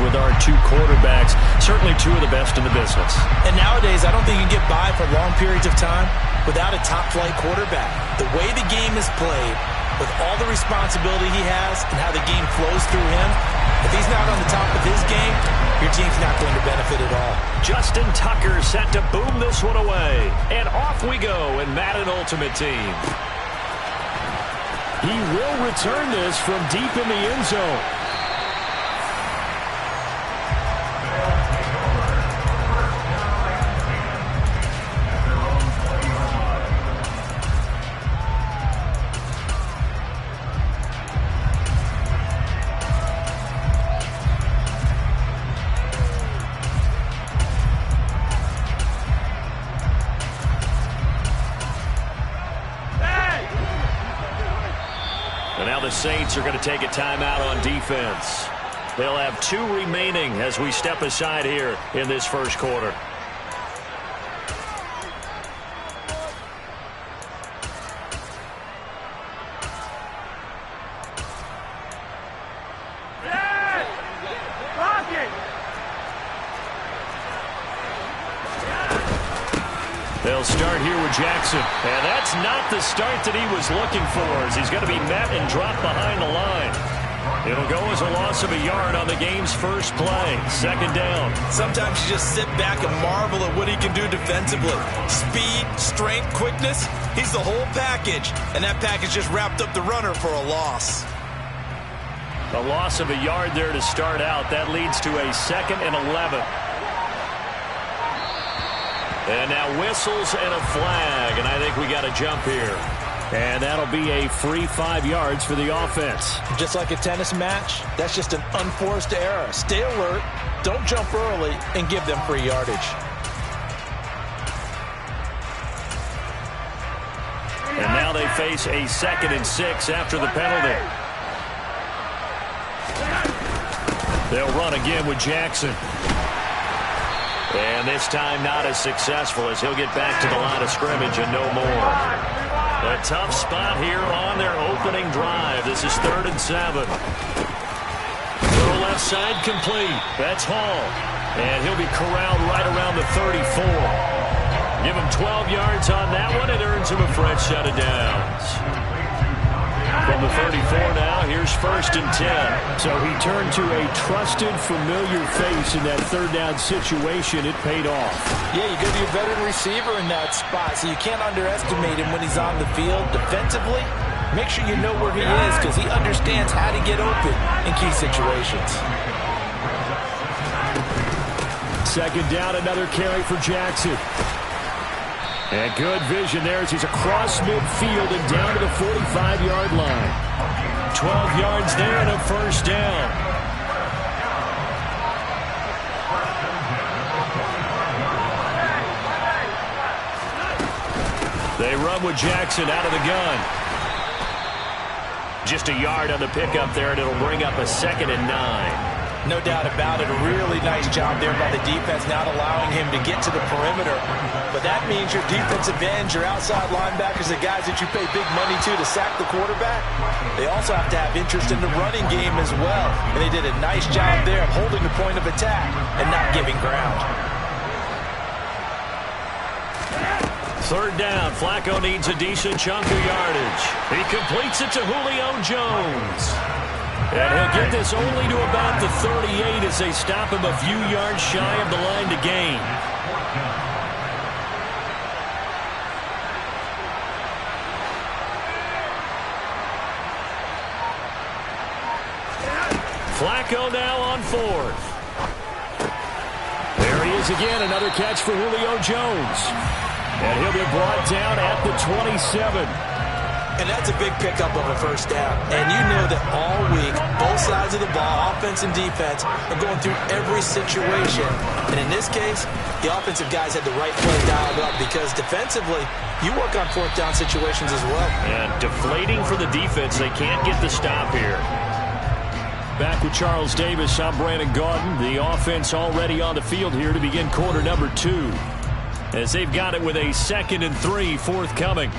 with our two quarterbacks. Certainly two of the best in the business. And nowadays, I don't think you can get by for long periods of time without a top-flight quarterback. The way the game is played, with all the responsibility he has and how the game flows through him, if he's not on the top of his game, your team's not going to benefit at all. Justin Tucker set to boom this one away. And off we go in Madden Ultimate Team. He will return this from deep in the end zone. The Saints are going to take a timeout on defense. They'll have 2 remaining as we step aside here in this first quarter. They'll start here with Jackson. And that's not the start that he was looking for, as he's going to be met and dropped behind the line. It'll go as a loss of a yard on the game's first play. Second down. Sometimes you just sit back and marvel at what he can do defensively. Speed, strength, quickness. He's the whole package. And that package just wrapped up the runner for a loss. A loss of a yard there to start out. That leads to a 2nd and 11. And now whistles and a flag, and I think we got a jump here. And that'll be a free 5 yards for the offense. Just like a tennis match, that's just an unforced error. Stay alert, don't jump early, and give them free yardage. And now they face a 2nd and 6 after the penalty. They'll run again with Jackson. And this time not as successful, as he'll get back to the line of scrimmage and no more. A tough spot here on their opening drive. This is 3rd and 7. Throw left side complete. That's Hall. And he'll be corralled right around the 34. Give him 12 yards on that one. It earns him a fresh set of downs. From the 34 now, here's 1st and 10. So he turned to a trusted, familiar face in that 3rd down situation. It paid off. Yeah, you go to your veteran receiver in that spot, so you can't underestimate him when he's on the field. Defensively, make sure you know where he is, because he understands how to get open in key situations. 2nd down, another carry for Jackson. And good vision there as he's across midfield and down to the 45-yard line. 12 yards there and a first down. They run with Jackson out of the gun. Just a yard on the pickup there, and it'll bring up a 2nd and 9. No doubt about it. A really nice job there by the defense, not allowing him to get to the perimeter. But that means your defensive ends, your outside linebackers, the guys that you pay big money to sack the quarterback, they also have to have interest in the running game as well. And they did a nice job there of holding the point of attack and not giving ground. 3rd down. Flacco needs a decent chunk of yardage. He completes it to Julio Jones. And he'll get this only to about the 38 as they stop him a few yards shy of the line to gain. Flacco now on 4th. There he is again, another catch for Julio Jones. And he'll be brought down at the 27. And that's a big pickup of a first down. And you know that all week, both sides of the ball, offense and defense, are going through every situation. And in this case, the offensive guys had the right play dialed up, because defensively, you work on 4th down situations as well. And deflating for the defense. They can't get the stop here. Back with Charles Davis, I'm Brandon Gaudin. The offense already on the field here to begin quarter number 2. As they've got it with a 2nd and 3 forthcoming.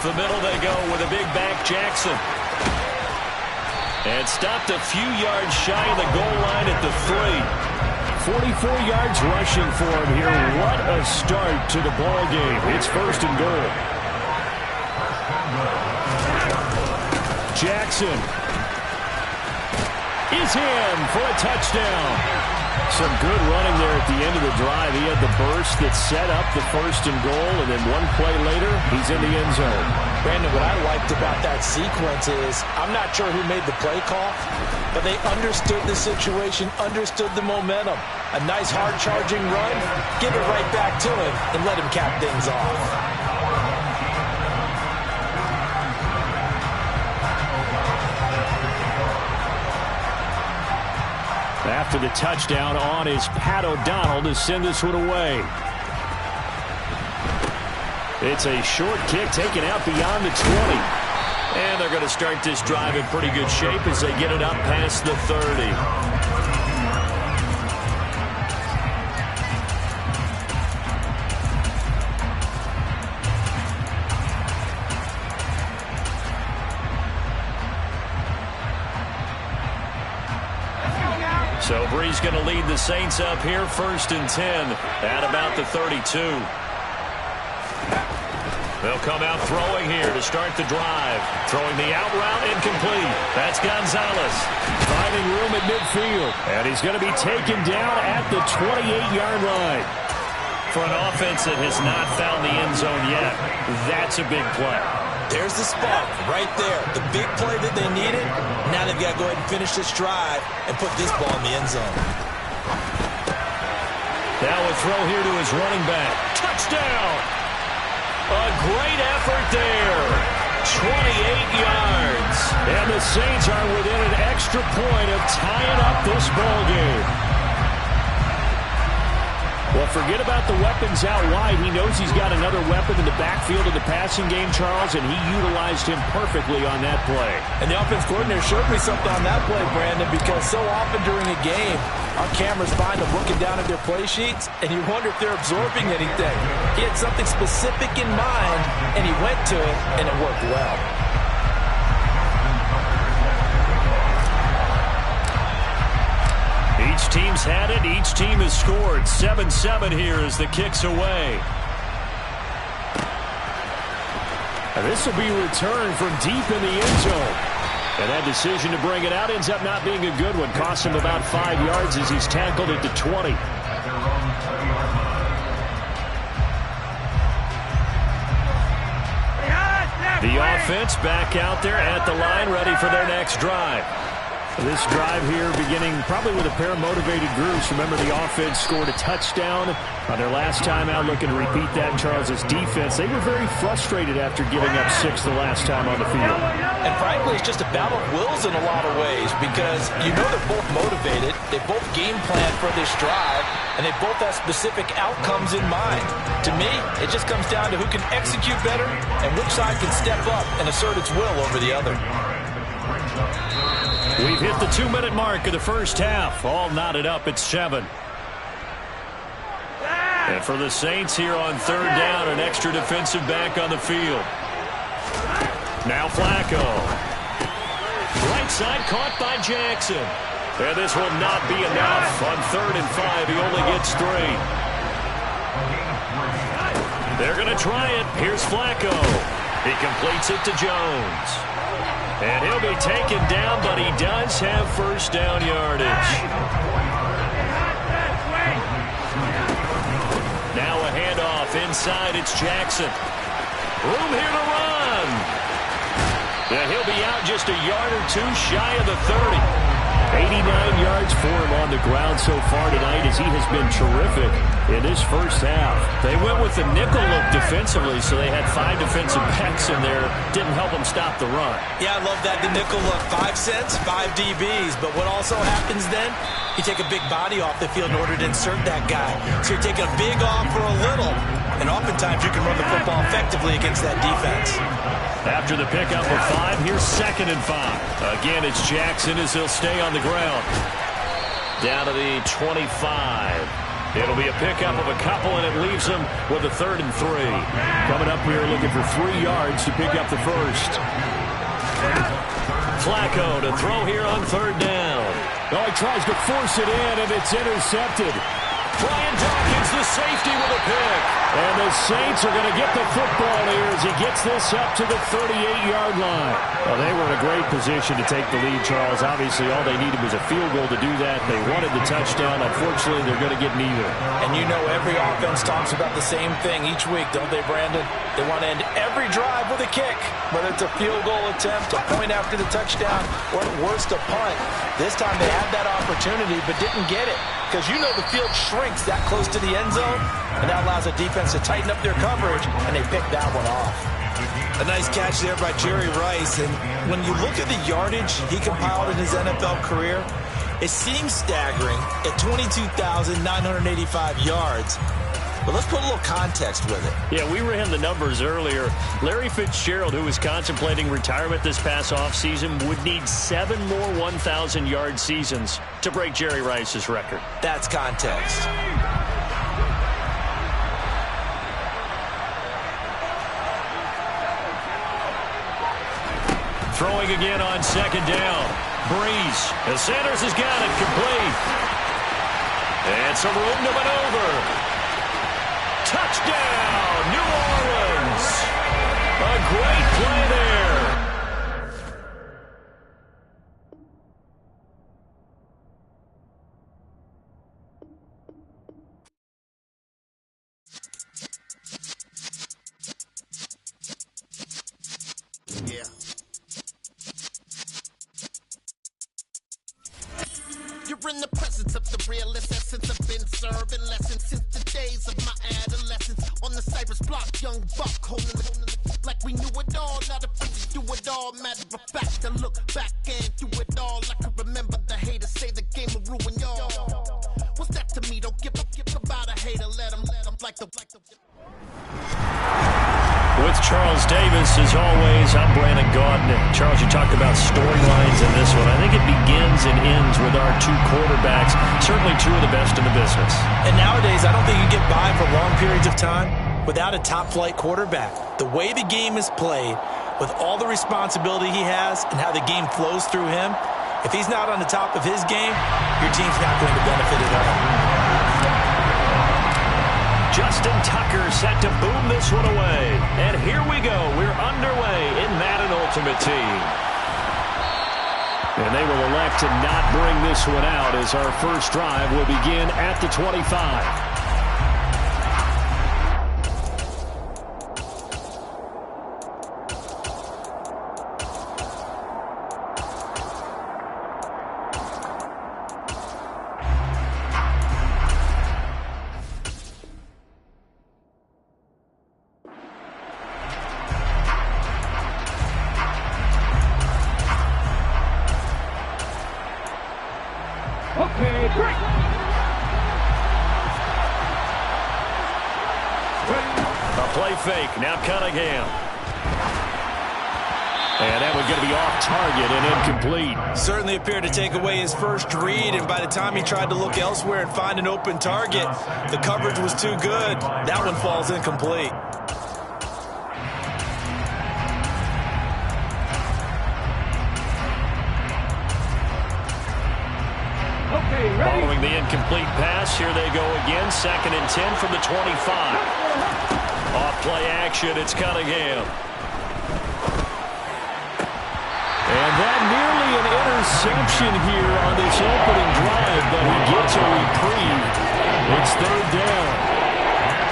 Up the middle they go with a big back Jackson. And stopped a few yards shy of the goal line at the 3. 44 yards rushing for him here. What a start to the ball game. It's first and goal. Jackson is in for a touchdown. Some good running there at the end of the drive. He had the burst that set up the first and goal, and then one play later, he's in the end zone. Brandon, what I liked about that sequence is I'm not sure who made the play call, but they understood the situation, understood the momentum. A nice hard-charging run, give it right back to him, and let him cap things off. After the touchdown on is Pat O'Donnell to send this one away. It's a short kick taken out beyond the 20. And they're going to start this drive in pretty good shape as they get it up past the 30. So Brees going to lead the Saints up here, 1st and 10 at about the 32. They'll come out throwing here to start the drive. Throwing the out route incomplete. That's Gonzalez. Finding room at midfield. And he's going to be taken down at the 28-yard line. For an offense that has not found the end zone yet, that's a big play. There's the spark right there. The big play that they needed. Now they've got to go ahead and finish this drive and put this ball in the end zone. Now a throw here to his running back. Touchdown! A great effort there. 28 yards. And the Saints are within an extra point of tying up this ball game. Well, forget about the weapons out wide. He knows he's got another weapon in the backfield of the passing game, Charles, and he utilized him perfectly on that play. And the offense coordinator showed me something on that play, Brandon, because so often during a game, our cameras find them looking down at their play sheets, and you wonder if they're absorbing anything. He had something specific in mind, and he went to it, and it worked well. Each team's had it. Each team has scored. 7-7 here as the kick's away. And this will be returned from deep in the end zone. And that decision to bring it out ends up not being a good one. Cost him about 5 yards as he's tackled at the 20. The offense back out there at the line, ready for their next drive. This drive here beginning probably with a pair of motivated groups. Remember, the offense scored a touchdown on their last time out. Looking to repeat that in Charles's defense. They were very frustrated after giving up 6 the last time on the field. And frankly, it's just a battle of wills in a lot of ways because you know they're both motivated. They both game plan for this drive, and they both have specific outcomes in mind. To me, it just comes down to who can execute better and which side can step up and assert its will over the other. We've hit the 2-minute mark of the first half. All knotted up at 7. And for the Saints here on 3rd down, an extra defensive back on the field. Now Flacco. Right side caught by Jackson. And this will not be enough. On 3rd and 5, he only gets 3. They're going to try it. Here's Flacco. He completes it to Jones. And he'll be taken down, but he does have first down yardage. Now a handoff inside. It's Jackson. Room here to run. And he'll be out just a yard or two shy of the 30. 89 yards for him on the ground so far tonight as he has been terrific in this first half. They went with the nickel look defensively, so they had 5 defensive backs in there. Didn't help them stop the run. Yeah, I love that, the nickel look. 5 cents, 5 DBs. But what also happens then, you take a big body off the field in order to insert that guy. So you're taking a big off for a little, and oftentimes you can run the football effectively against that defense. After the pickup of 5, here's 2nd and 5. Again, it's Jackson as he'll stay on the ground. Down to the 25. It'll be a pickup of a couple, and it leaves them with a 3rd and 3. Coming up, we are looking for 3 yards to pick up the first. Flacco to throw here on 3rd down. Oh, he tries to force it in, and it's intercepted. Brian Dawkins, the safety, with a pick. And the Saints are going to get the football here as he gets this up to the 38-yard line. Well, they were in a great position to take the lead, Charles. Obviously, all they needed was a field goal to do that. They wanted the touchdown. Unfortunately, they're going to get neither. And you know every offense talks about the same thing each week, don't they, Brandon? They want to end every drive with a kick, whether it's a field goal attempt, a point after the touchdown, or at worst, a punt. This time they had that opportunity but didn't get it, because you know the field shrinks that close to the end zone, and that allows the defense to tighten up their coverage, and they picked that one off. A nice catch there by Jerry Rice, and when you look at the yardage he compiled in his NFL career, it seems staggering at 22,985 yards. But let's put a little context with it. Yeah, we ran the numbers earlier. Larry Fitzgerald, who was contemplating retirement this past offseason, would need 7 more 1,000-yard seasons to break Jerry Rice's record. That's context. Throwing again on 2nd down. Breeze. And Sanders has got it complete. And some room to maneuver. Touchdown, New Orleans. A great play there. Yeah. You're in the presence of the realest essence. I've been serving lessons since the days of my adolescence. On the Cypress block, young buck holding it like we knew it all. Not a to do it all. Matter of fact, I look back and do it all. I can remember the haters say the game will ruin y'all. What's that to me? Don't give about a hater. Let them like the. With Charles Davis, as always, I'm Brandon Gaudin. Charles, you talked about storylines in this one. I think it begins and ends with our 2 quarterbacks, certainly 2 of the best in the business. And nowadays, I don't think you get by for long periods of time without a top-flight quarterback. The way the game is played, with all the responsibility he has and how the game flows through him, if he's not on the top of his game, your team's not going to benefit at all. Justin Tucker set to boom this one away. And here we go. We're underway in Madden Ultimate Team. And they will elect to not bring this one out as our first drive will begin at the 25. Fake, now Cunningham. And that was going to be off target and incomplete. Certainly appeared to take away his first read, and by the time he tried to look elsewhere and find an open target, the coverage was too good. That one falls incomplete. Following the incomplete pass, here they go again. 2nd and 10 from the 25. Off play action, it's Cunningham. And that nearly an interception here on this opening drive, but he gets a reprieve. It's 3rd down.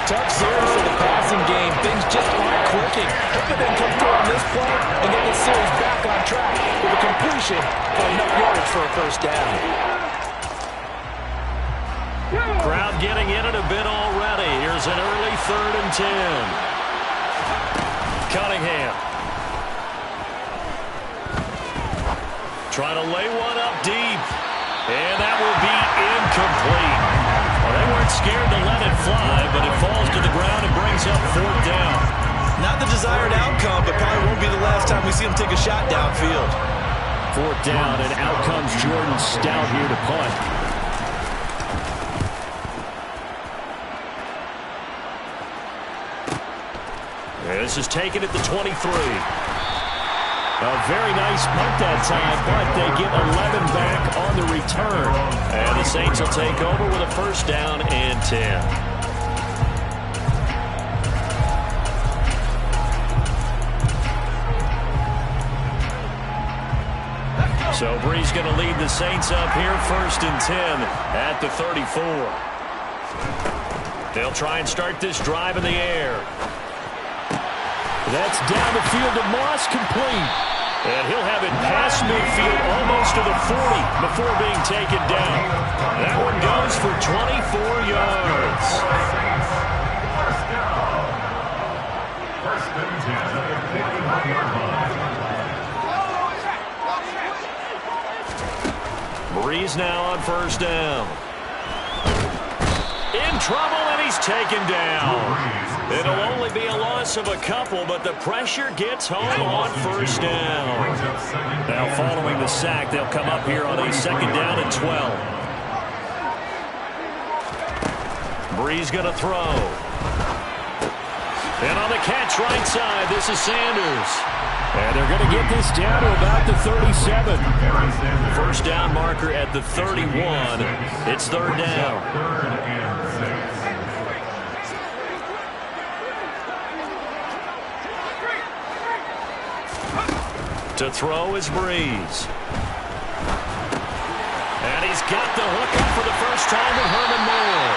Tough series for the passing game. Things just aren't clicking. Hope they then come through on this play and get this series back on track with a completion for enough yardage for a first down. Crowd getting in it a bit already. Here's an early 3rd and 10. Cunningham. Trying to lay one up deep. And that will be incomplete. Well, they weren't scared to let it fly, but it falls to the ground and brings up 4th down. Not the desired outcome, but probably won't be the last time we see him take a shot downfield. 4th down, and out comes Jordan Stout here to punt. This is taken at the 23. A very nice punt that time, but they get 11 back on the return. And the Saints will take over with a first down and 10. So Brees going to lead the Saints up here, first and 10 at the 34. They'll try and start this drive in the air. That's down the field to Moss, complete. And he'll have it past midfield almost to the 40 before being taken down. That one goes for 24 yards. First and 10 at the 41-yard line. Brees now on first down. In trouble, and he's taken down. It'll only be a loss of a couple, but the pressure gets home on first down. Now following the sack, they'll come up here on a second down and 12. Brees going to throw. And on the catch right side, this is Sanders. And they're going to get this down to about the 37. First down marker at the 31. It's third down. To throw is Brees. And he's got the hook up for the first time with Herman Moore.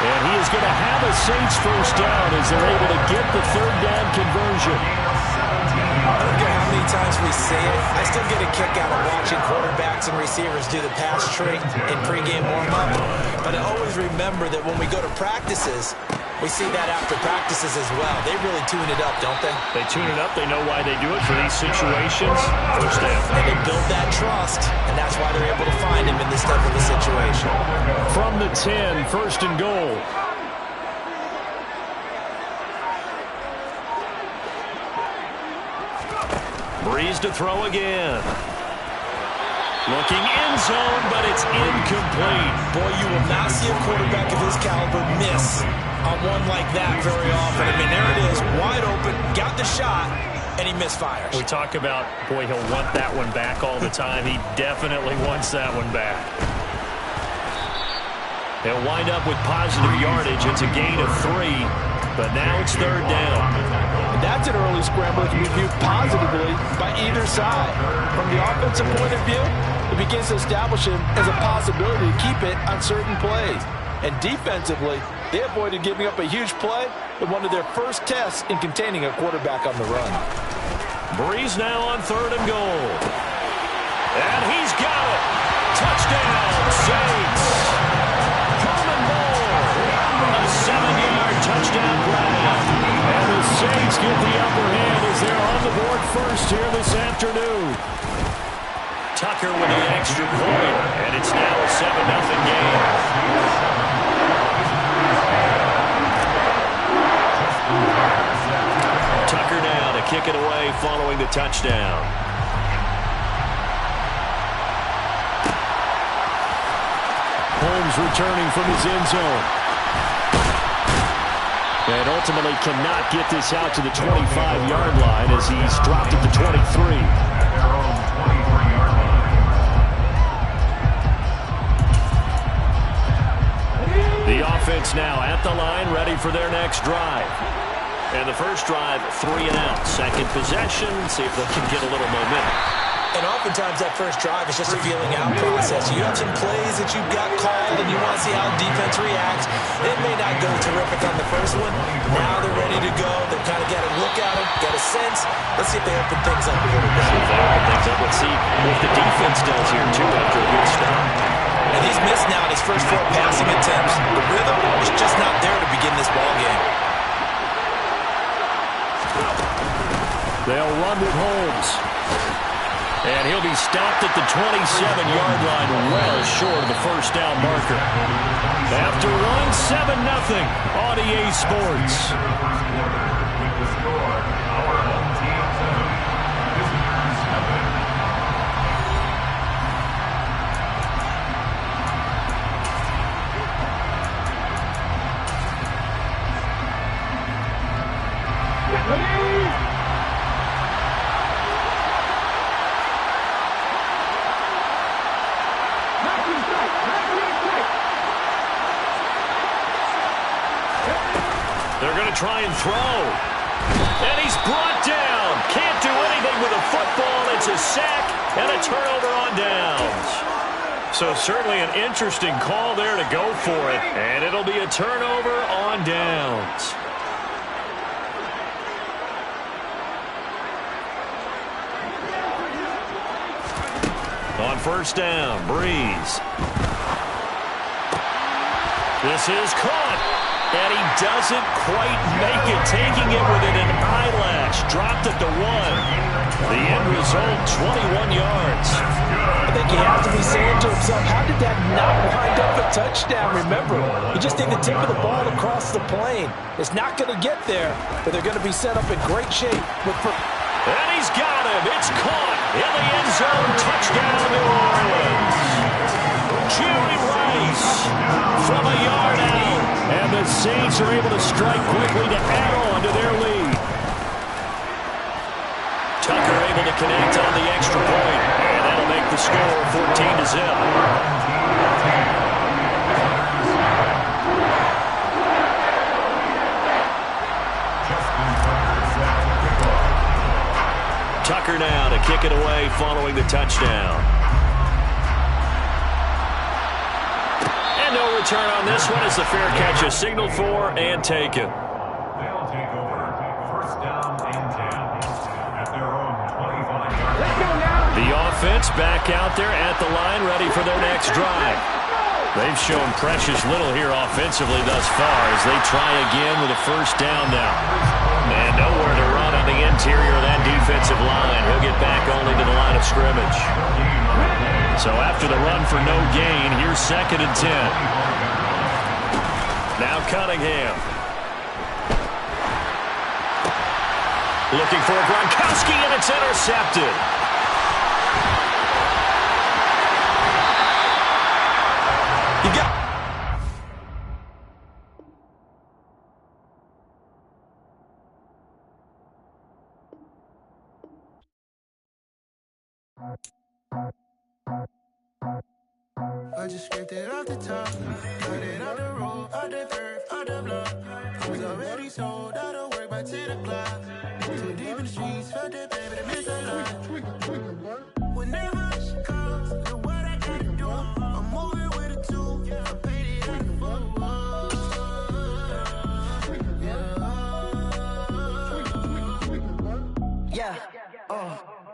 And he is going to have a Saints first down as they're able to get the third down conversion. I don't care how many times we say it, I still get a kick out of watching quarterbacks and receivers do the pass trick in pregame warm-up. But I always remember that when we go to practices, we see that after practices as well. They really tune it up, don't they? They tune it up. They know why they do it for these situations. First down. And they build that trust, and that's why they're able to find him in this type of a situation. From the 10, first and goal. Brees to throw again. Looking end zone, but it's incomplete. Boy, you will not see a quarterback of his caliber miss on one like that very often. I mean, there it is, wide open, got the shot, and he misfires. We talk about, boy, he'll want that one back all the time. He definitely wants that one back. They'll wind up with positive yardage. It's a gain of 3, but now it's third down. And that's an early scramble that can be viewed positively by either side. From the offensive point of view, it begins to establish him as a possibility to keep it on certain plays. And defensively, they avoided giving up a huge play in one of their first tests in containing a quarterback on the run. Brees now on third and goal. And he's got it. Touchdown, Saints. Herman Moore, a 7-yard touchdown grab. And the Saints get the upper hand as they're on the board first here this afternoon. Tucker with the extra point, and it's now a 7-0 game. Tucker now to kick it away following the touchdown. Holmes returning from his end zone. And ultimately cannot get this out to the 25-yard line as he's dropped at the 23. The offense now at the line, ready for their next drive. And the first drive, 3 and out. Second possession, see if they can get a little momentum. And oftentimes that first drive is just a feeling out process. You have some plays that you've got called and you want to see how defense reacts. It may not go terrific on the first one. Now they're ready to go. They've kind of got a look at them, get a sense. Let's see if they open things up a little bit. See if they open things up. Let's see what the defense does here, too, after a good start. And he's missed now his first 4 passing attempts. The rhythm is just not there to begin this ball game. They'll run with Holmes. And he'll be stopped at the 27-yard line, well short of the first down marker. After one, 7-0 on EA Sports. They're going to try and throw. And he's brought down. Can't do anything with a football. It's a sack and a turnover on downs. So certainly an interesting call there to go for it. And it'll be a turnover on downs. On first down, Breeze. This is caught. And he doesn't quite make it, taking it within an eyelash. Dropped at the 1. The end result, 21 yards. I think he has to be saying to himself, how did that not wind up a touchdown? Remember, he just did the tip of the ball across the plane. It's not going to get there, but they're going to be set up in great shape. And he's got him. It's caught in the end zone. Touchdown, New Orleans. Jerry Rice from a yard out. And the Saints are able to strike quickly to add on to their lead. Tucker able to connect on the extra point. And that'll make the score 14-0. Tucker now to kick it away following the touchdown. No return on this one as the fair catch is signaled for and taken. They'll take over first down and 10 at their own 25-yard. The offense back out there at the line, ready for their next drive. They've shown precious little here offensively thus far as they try again with a first down now. And nowhere to run on the interior of that defensive line. He'll get back only to the line of scrimmage. So after the run for no gain, here's 2nd and 10. Now Cunningham. Looking for Gronkowski, and it's intercepted. You got I just scraped it off the top, got it on the road, on the turf, on the block. I was already sold out of work by 10 o'clock. Too deep in the streets, felt that baby to miss a lot. Whenever she calls, look what I gotta do. I'm moving with a 2, I paid it at the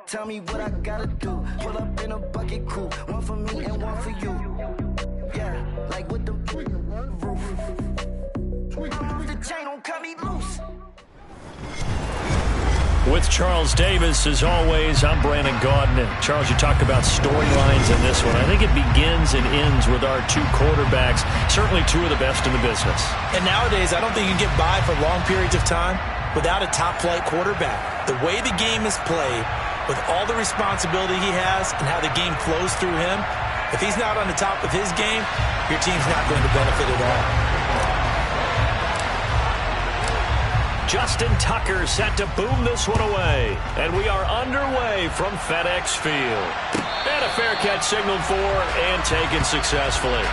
tell me what I gotta do. Pull up in a bucket crew, one for me and one for you. Yeah, like with the roof. The chain don't cut me loose. With Charles Davis, as always, I'm Brandon Gaudin. Charles, you talk about storylines in this one. I think it begins and ends with our two quarterbacks, certainly two of the best in the business. And nowadays, I don't think you can get by for long periods of time without a top-flight quarterback. The way the game is played, with all the responsibility he has and how the game flows through him, if he's not on the top of his game, your team's not going to benefit at all. Justin Tucker set to boom this one away. And we are underway from FedEx Field. And a fair catch signaled for and taken successfully.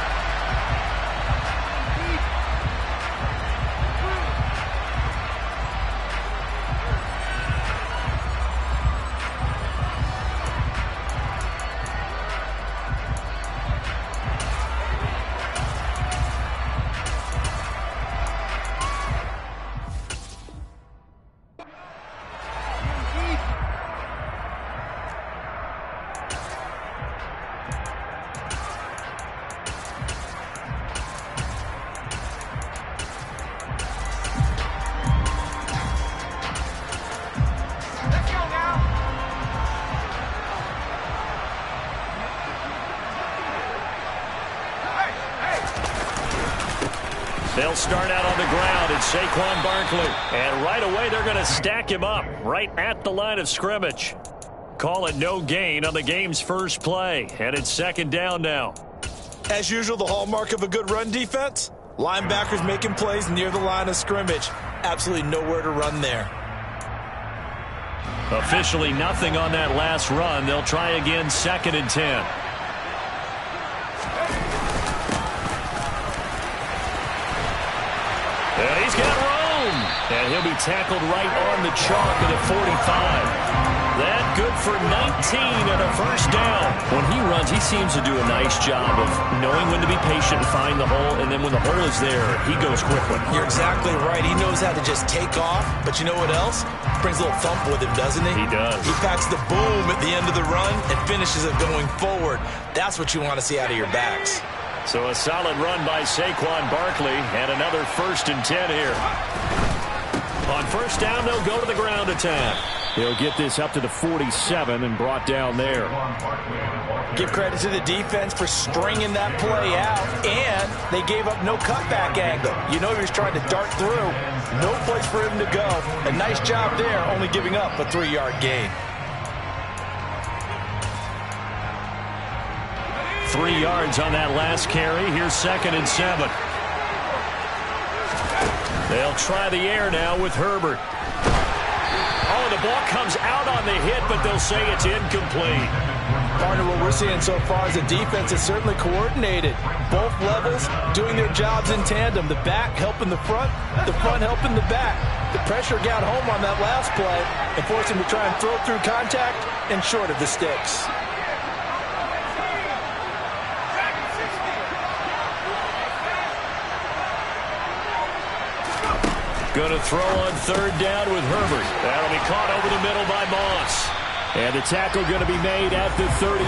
They'll start out on the ground, and Saquon Barkley. And right away, they're going to stack him up right at the line of scrimmage. Call it no gain on the game's first play. And it's second down now. As usual, the hallmark of a good run defense, linebackers making plays near the line of scrimmage. Absolutely nowhere to run there. Officially nothing on that last run. They'll try again, 2nd and 10. And he's got room. And he'll be tackled right on the chalk at the 45. That good for 19 and a first down. When he runs, he seems to do a nice job of knowing when to be patient and find the hole, and then when the hole is there, he goes quickly. You're exactly right. He knows how to just take off, but you know what else? Brings a little thump with him, doesn't he? He does. He packs the boom at the end of the run and finishes it going forward. That's what you want to see out of your backs. So a solid run by Saquon Barkley, and another 1st and 10 here. On first down, they'll go to the ground attack. He'll get this up to the 47 and brought down there. Give credit to the defense for stringing that play out, and they gave up no cutback angle. You know he was trying to dart through. No place for him to go. A nice job there, only giving up a 3-yard gain. 3 yards on that last carry. Here's 2nd and 7. They'll try the air now with Herbert. Oh, the ball comes out on the hit, but they'll say it's incomplete. Partner, what we're seeing so far is the defense is certainly coordinated. Both levels doing their jobs in tandem. The back helping the front helping the back. The pressure got home on that last play and forced him to try and throw through contact and short of the sticks. Going to throw on 3rd down with Herbert. That'll be caught over the middle by Moss. And the tackle going to be made at the 38.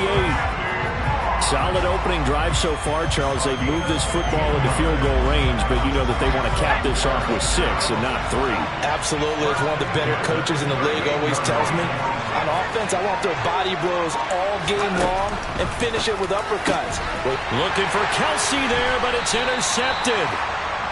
Solid opening drive so far, Charles. They've moved this football into field goal range, but you know that they want to cap this off with 6 and not 3. Absolutely. As one of the better coaches in the league always tells me, on offense, I want their body blows all game long and finish it with uppercuts. Looking for Kelsey there, but it's intercepted.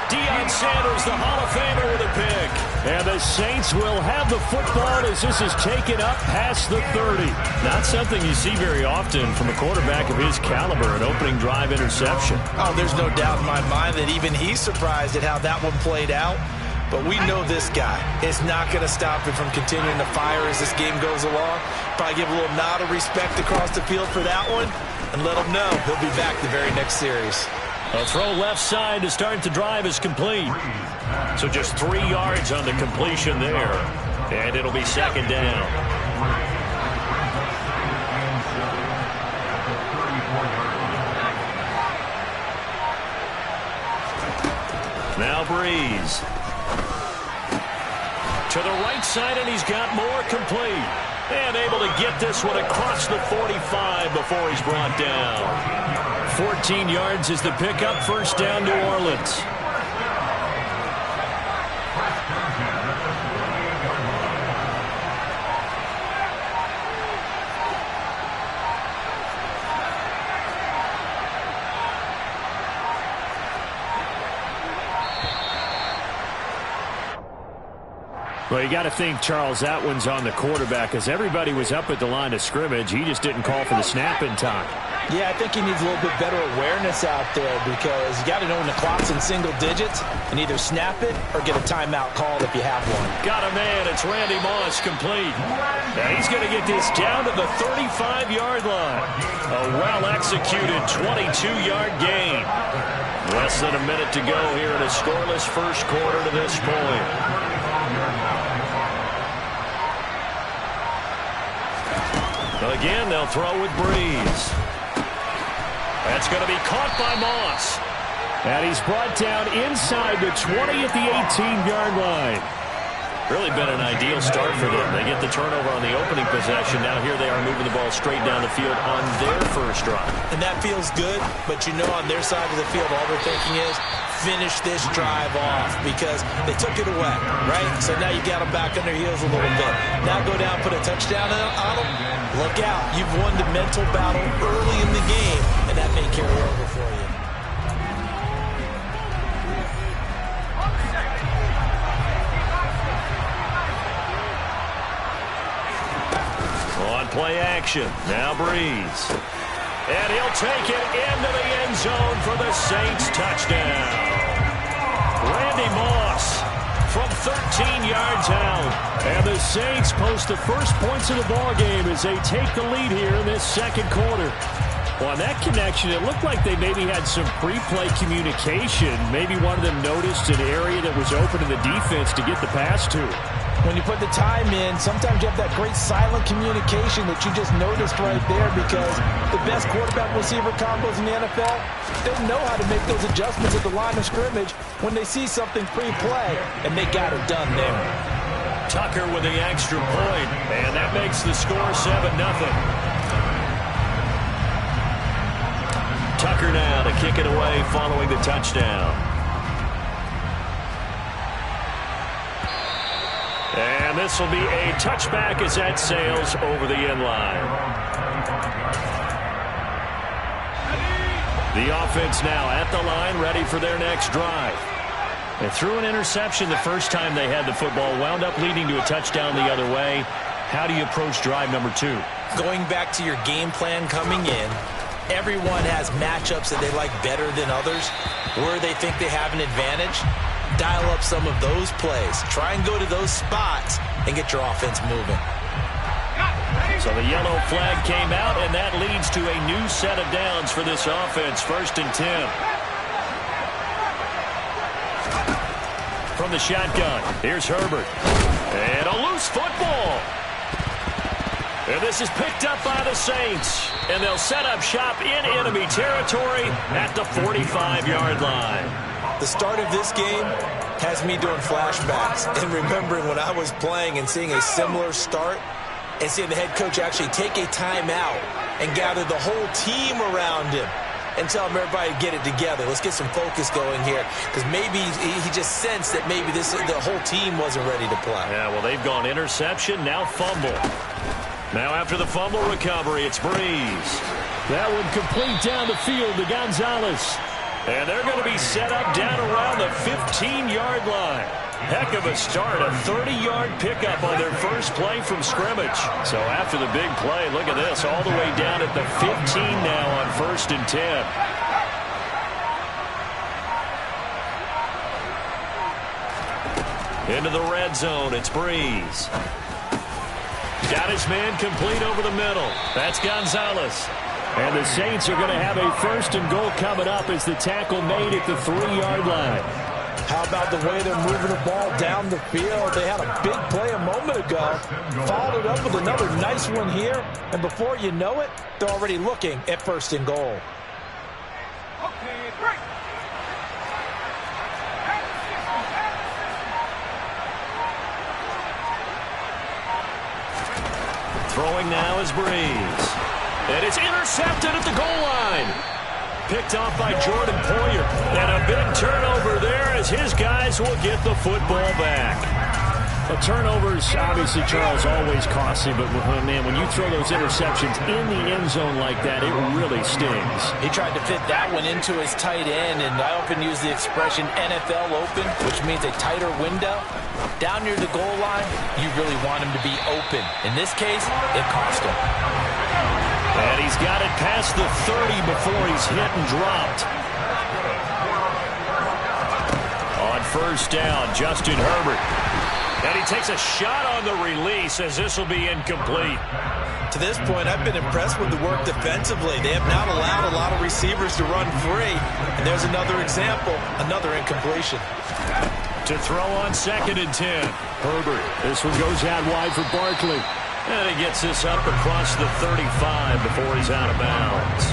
Deion Sanders, the Hall of Famer, with a pick. And the Saints will have the football as this is taken up past the 30. Not something you see very often from a quarterback of his caliber, an opening drive interception. Oh, there's no doubt in my mind that even he's surprised at how that one played out. But we know this guy is not going to stop him from continuing to fire as this game goes along. Probably give a little nod of respect across the field for that one and let him know he'll be back the very next series. A throw left side to start the drive is complete. So just 3 yards on the completion there. And it'll be 2nd down. Now Breeze. To the right side, and he's got more complete. And able to get this one across the 45 before he's brought down. 14 yards is the pickup. 1st down, New Orleans. Well, you got to think, Charles, that one's on the quarterback because everybody was up at the line of scrimmage. He just didn't call for the snap in time. Yeah, I think he needs a little bit better awareness out there because you got to know when the clock's in single digits and either snap it or get a timeout called if you have one. Got a man. It's Randy Moss complete. Now he's going to get this down to the 35-yard line. A well-executed 22-yard gain. Less than a minute to go here in a scoreless first quarter to this point. Again, they'll throw with Breeze. That's going to be caught by Moss. And he's brought down inside the 20 at the 18-yard line. Really been an ideal start for them. They get the turnover on the opening possession. Now here they are moving the ball straight down the field on their first drive. And that feels good, but you know on their side of the field all they're thinking is finish this drive off because they took it away, right? So now you got them back on their heels a little bit. Now go down, put a touchdown on them. Look out. You've won the mental battle early in the game, and that may carry over for you. On play action. Now Breeze. And he'll take it into the end zone for the Saints touchdown. Randy Moss from 13 yards out. And the Saints post the first points of the ballgame as they take the lead here in this second quarter. Well, on that connection, it looked like they maybe had some pre-play communication. Maybe one of them noticed an area that was open in the defense to get the pass to. When you put the time in, sometimes you have that great silent communication that you just noticed right there, because the best quarterback-receiver combos in the NFL, they know how to make those adjustments at the line of scrimmage when they see something pre-play, and they got it done there. Tucker with the extra point, and that makes the score 7-0. Tucker now to kick it away following the touchdown. And this will be a touchback as that sails over the end line. The offense now at the line, ready for their next drive. They threw an interception the first time they had the football, wound up leading to a touchdown the other way. How do you approach drive number 2? Going back to your game plan coming in, everyone has matchups that they like better than others, where they think they have an advantage. Dial up some of those plays. Try and go to those spots and get your offense moving. So the yellow flag came out, and that leads to a new set of downs for this offense. 1st and 10. From the shotgun, here's Herbert. And a loose football. And this is picked up by the Saints. And they'll set up shop in enemy territory at the 45-yard line. The start of this game has me doing flashbacks and remembering when I was playing and seeing a similar start and seeing the head coach actually take a timeout and gather the whole team around him and tell him, everybody, get it together. Let's get some focus going here, because maybe he just sensed that maybe the whole team wasn't ready to play. Yeah, well, they've gone interception, now fumble. Now after the fumble recovery, it's Breeze. That one complete down the field to Gonzalez. And they're going to be set up down around the 15-yard line. Heck of a start, a 30-yard pickup on their first play from scrimmage. So after the big play, look at this, all the way down at the 15 now on 1st and 10. Into the red zone, it's Breeze. Got his man complete over the middle. That's Gonzalez. And the Saints are going to have a 1st and goal coming up as the tackle made at the 3-yard line. How about the way they're moving the ball down the field? They had a big play a moment ago. Followed it up with another nice one here. And before you know it, they're already looking at 1st and goal. Throwing now is Breeze. And it's intercepted at the goal line. Picked off by Jordan Poyer. And a big turnover there as his guys will get the football back. The turnovers, obviously, Charles, always costly. But, man, when you throw those interceptions in the end zone like that, it really stings. He tried to fit that one into his tight end, and I often use the expression NFL open, which means a tighter window. Down near the goal line, you really want him to be open. In this case, it cost him. And he's got it past the 30 before he's hit and dropped. On 1st down, Justin Herbert. And he takes a shot on the release as this will be incomplete. To this point, I've been impressed with the work defensively. They have not allowed a lot of receivers to run free. And there's another example, another incompletion. To throw on 2nd and 10. Herbert. This one goes out wide for Barkley. And he gets this up across the 35 before he's out of bounds.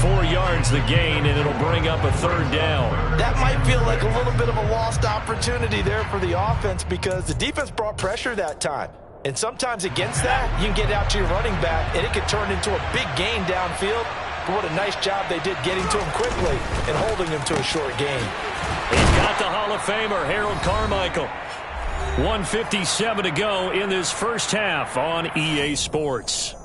4 yards the gain, and it'll bring up a 3rd down. That might feel like a little bit of a lost opportunity there for the offense, because the defense brought pressure that time. And sometimes against that, you can get out to your running back, and it could turn into a big gain downfield. But what a nice job they did getting to him quickly and holding him to a short gain. He's got the Hall of Famer, Harold Carmichael. 1:57 to go in this first half on EA Sports.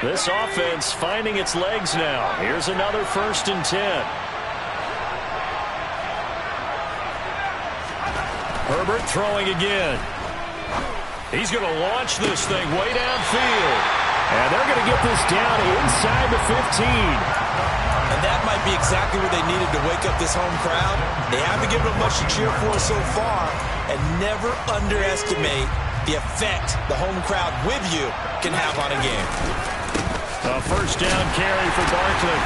This offense finding its legs now. Here's another 1st and 10. Herbert throwing again. He's going to launch this thing way downfield. And they're going to get this down inside the 15. And And that might be exactly what they needed to wake up this home crowd. They haven't given them much to cheer for so far, and never underestimate the effect the home crowd with you can have on a game. A first down carry for Barkley.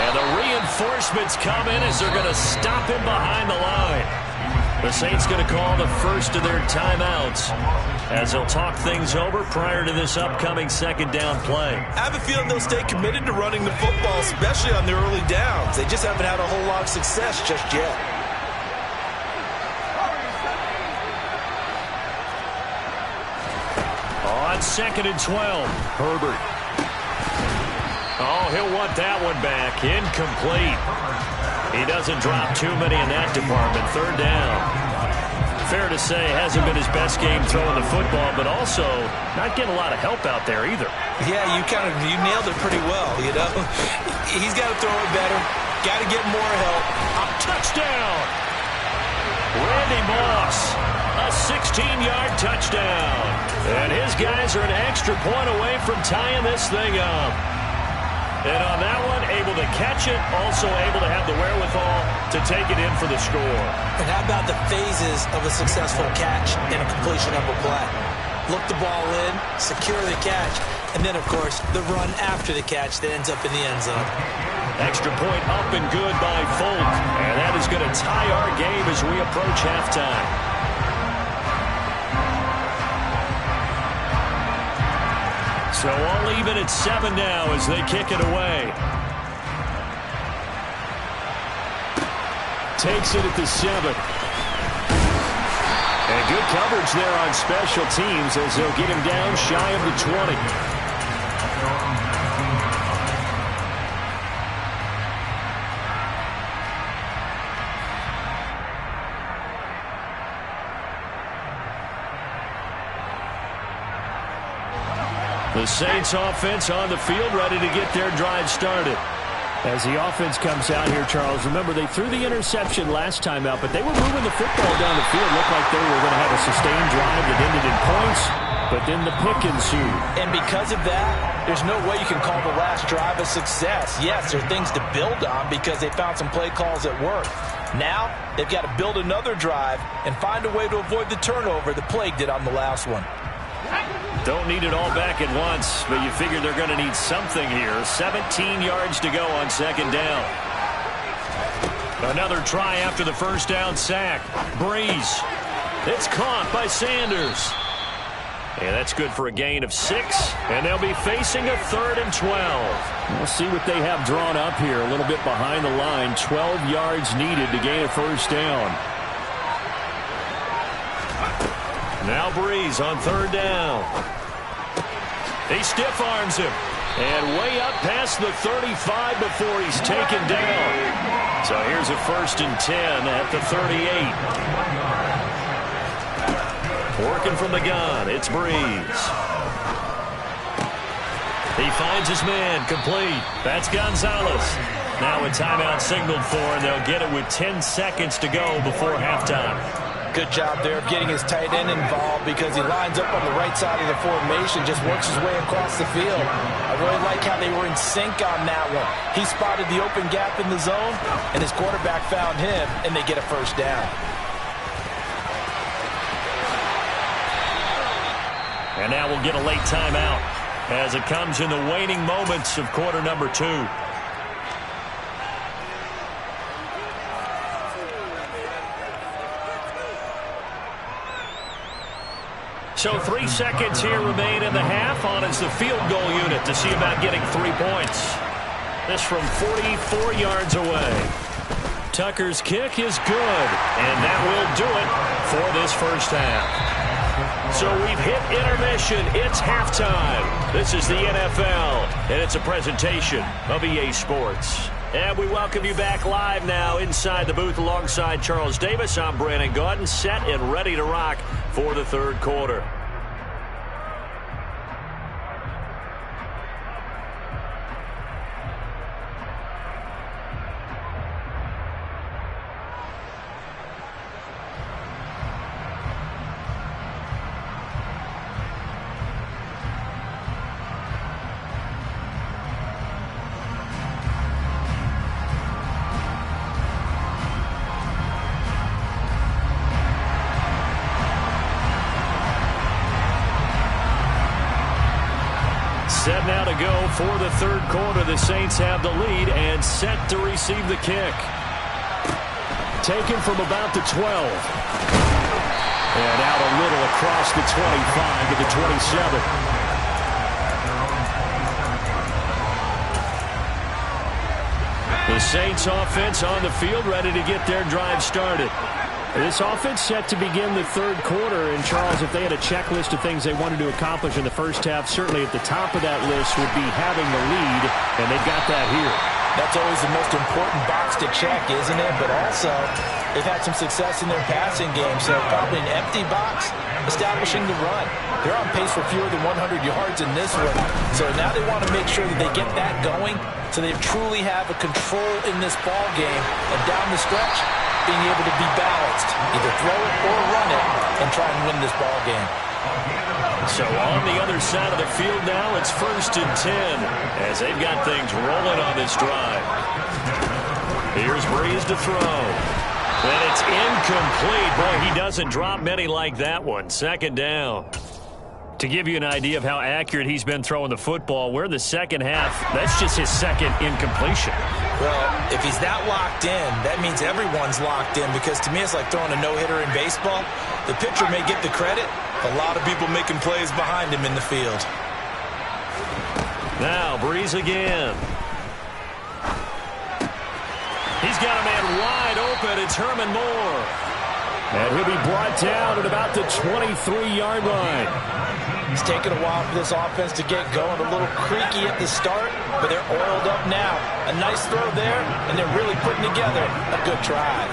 And the reinforcements come in as they're going to stop him behind the line. The Saints going to call the first of their timeouts as they'll talk things over prior to this upcoming second down play. I have a feeling they'll stay committed to running the football, especially on their early downs. They just haven't had a whole lot of success just yet. On 2nd and 12, Herbert. Oh, he'll want that one back. Incomplete. He doesn't drop too many in that department. Third down. Fair to say, hasn't been his best game throwing the football, but also not getting a lot of help out there either. Yeah, you nailed it pretty well, you know. He's got to throw it better. Got to get more help. A touchdown. Randy Moss. A 16-yard touchdown. And his guys are an extra point away from tying this thing up. And on that one, able to catch it, also able to have the wherewithal to take it in for the score. And how about the phases of a successful catch and a completion of a play? Look the ball in, secure the catch, and then, of course, the run after the catch that ends up in the end zone. Extra point up and good by Folk. And that is going to tie our game as we approach halftime. So all even at 7 now as they kick it away. Takes it at the 7. And good coverage there on special teams as they'll get him down shy of the 20. The Saints offense on the field, ready to get their drive started. As the offense comes out here, Charles, remember they threw the interception last time out, but they were moving the football down the field. Looked like they were going to have a sustained drive that ended in points, but then the pick ensued. And because of that, there's no way you can call the last drive a success. Yes, there are things to build on because they found some play calls that work. Now, they've got to build another drive and find a way to avoid the turnover the Plague did on the last one. Don't need it all back at once, but you figure they're going to need something here. 17 yards to go on second down. Another try after the first down sack. Breeze. It's caught by Sanders. And that's good for a gain of 6. And they'll be facing a 3rd and 12. We'll see what they have drawn up here. A little bit behind the line. 12 yards needed to gain a first down. Now Breeze on 3rd down. He stiff arms him. And way up past the 35 before he's taken down. So here's a 1st and 10 at the 38. Working from the gun, it's Breeze. He finds his man, complete. That's Gonzalez. Now a timeout signaled for, and they'll get it with 10 seconds to go before halftime. Good job there of getting his tight end involved because he lines up on the right side of the formation, just works his way across the field. I really like how they were in sync on that one. He spotted the open gap in the zone, and his quarterback found him, and they get a first down. And now we'll get a late timeout as it comes in the waning moments of quarter number 2. So 3 seconds here remain in the half. On is the field goal unit to see about getting 3 points. This from 44 yards away. Tucker's kick is good, and that will do it for this first half. So we've hit intermission. It's halftime. This is the NFL, and it's a presentation of EA Sports. And we welcome you back live now inside the booth alongside Charles Davis. I'm Brandon Gaudin, set and ready to rock for the third quarter. Set now to go for the third quarter. The Saints have the lead and set to receive the kick. Taken from about the 12. And out a little across the 25 to the 27. The Saints offense on the field, ready to get their drive started. This offense set to begin the third quarter. And, Charles, if they had a checklist of things they wanted to accomplish in the first half, certainly at the top of that list would be having the lead, and they've got that here. That's always the most important box to check, isn't it? But also, they've had some success in their passing game, so probably an empty box, establishing the run. They're on pace for fewer than 100 yards in this one, so now they want to make sure that they get that going so they truly have a control in this ball game, and down the stretch, being able to be balanced, either throw it or run it, and try and win this ball game. So on the other side of the field now, it's 1st and 10 as they've got things rolling on this drive. Here's Brees to throw. And it's incomplete. Boy, he doesn't drop many like that one. 2nd down. To give you an idea of how accurate he's been throwing the football, we're in the second half. That's just his second incompletion. Well, if he's that locked in, that means everyone's locked in, because to me it's like throwing a no-hitter in baseball. The pitcher may get the credit, a lot of people making plays behind him in the field. Now, Brees again. He's got a man wide open. It's Herman Moore. And he'll be brought down at about the 23-yard line. It's taken a while for this offense to get going. A little creaky at the start, but they're oiled up now. A nice throw there, and they're really putting together a good drive.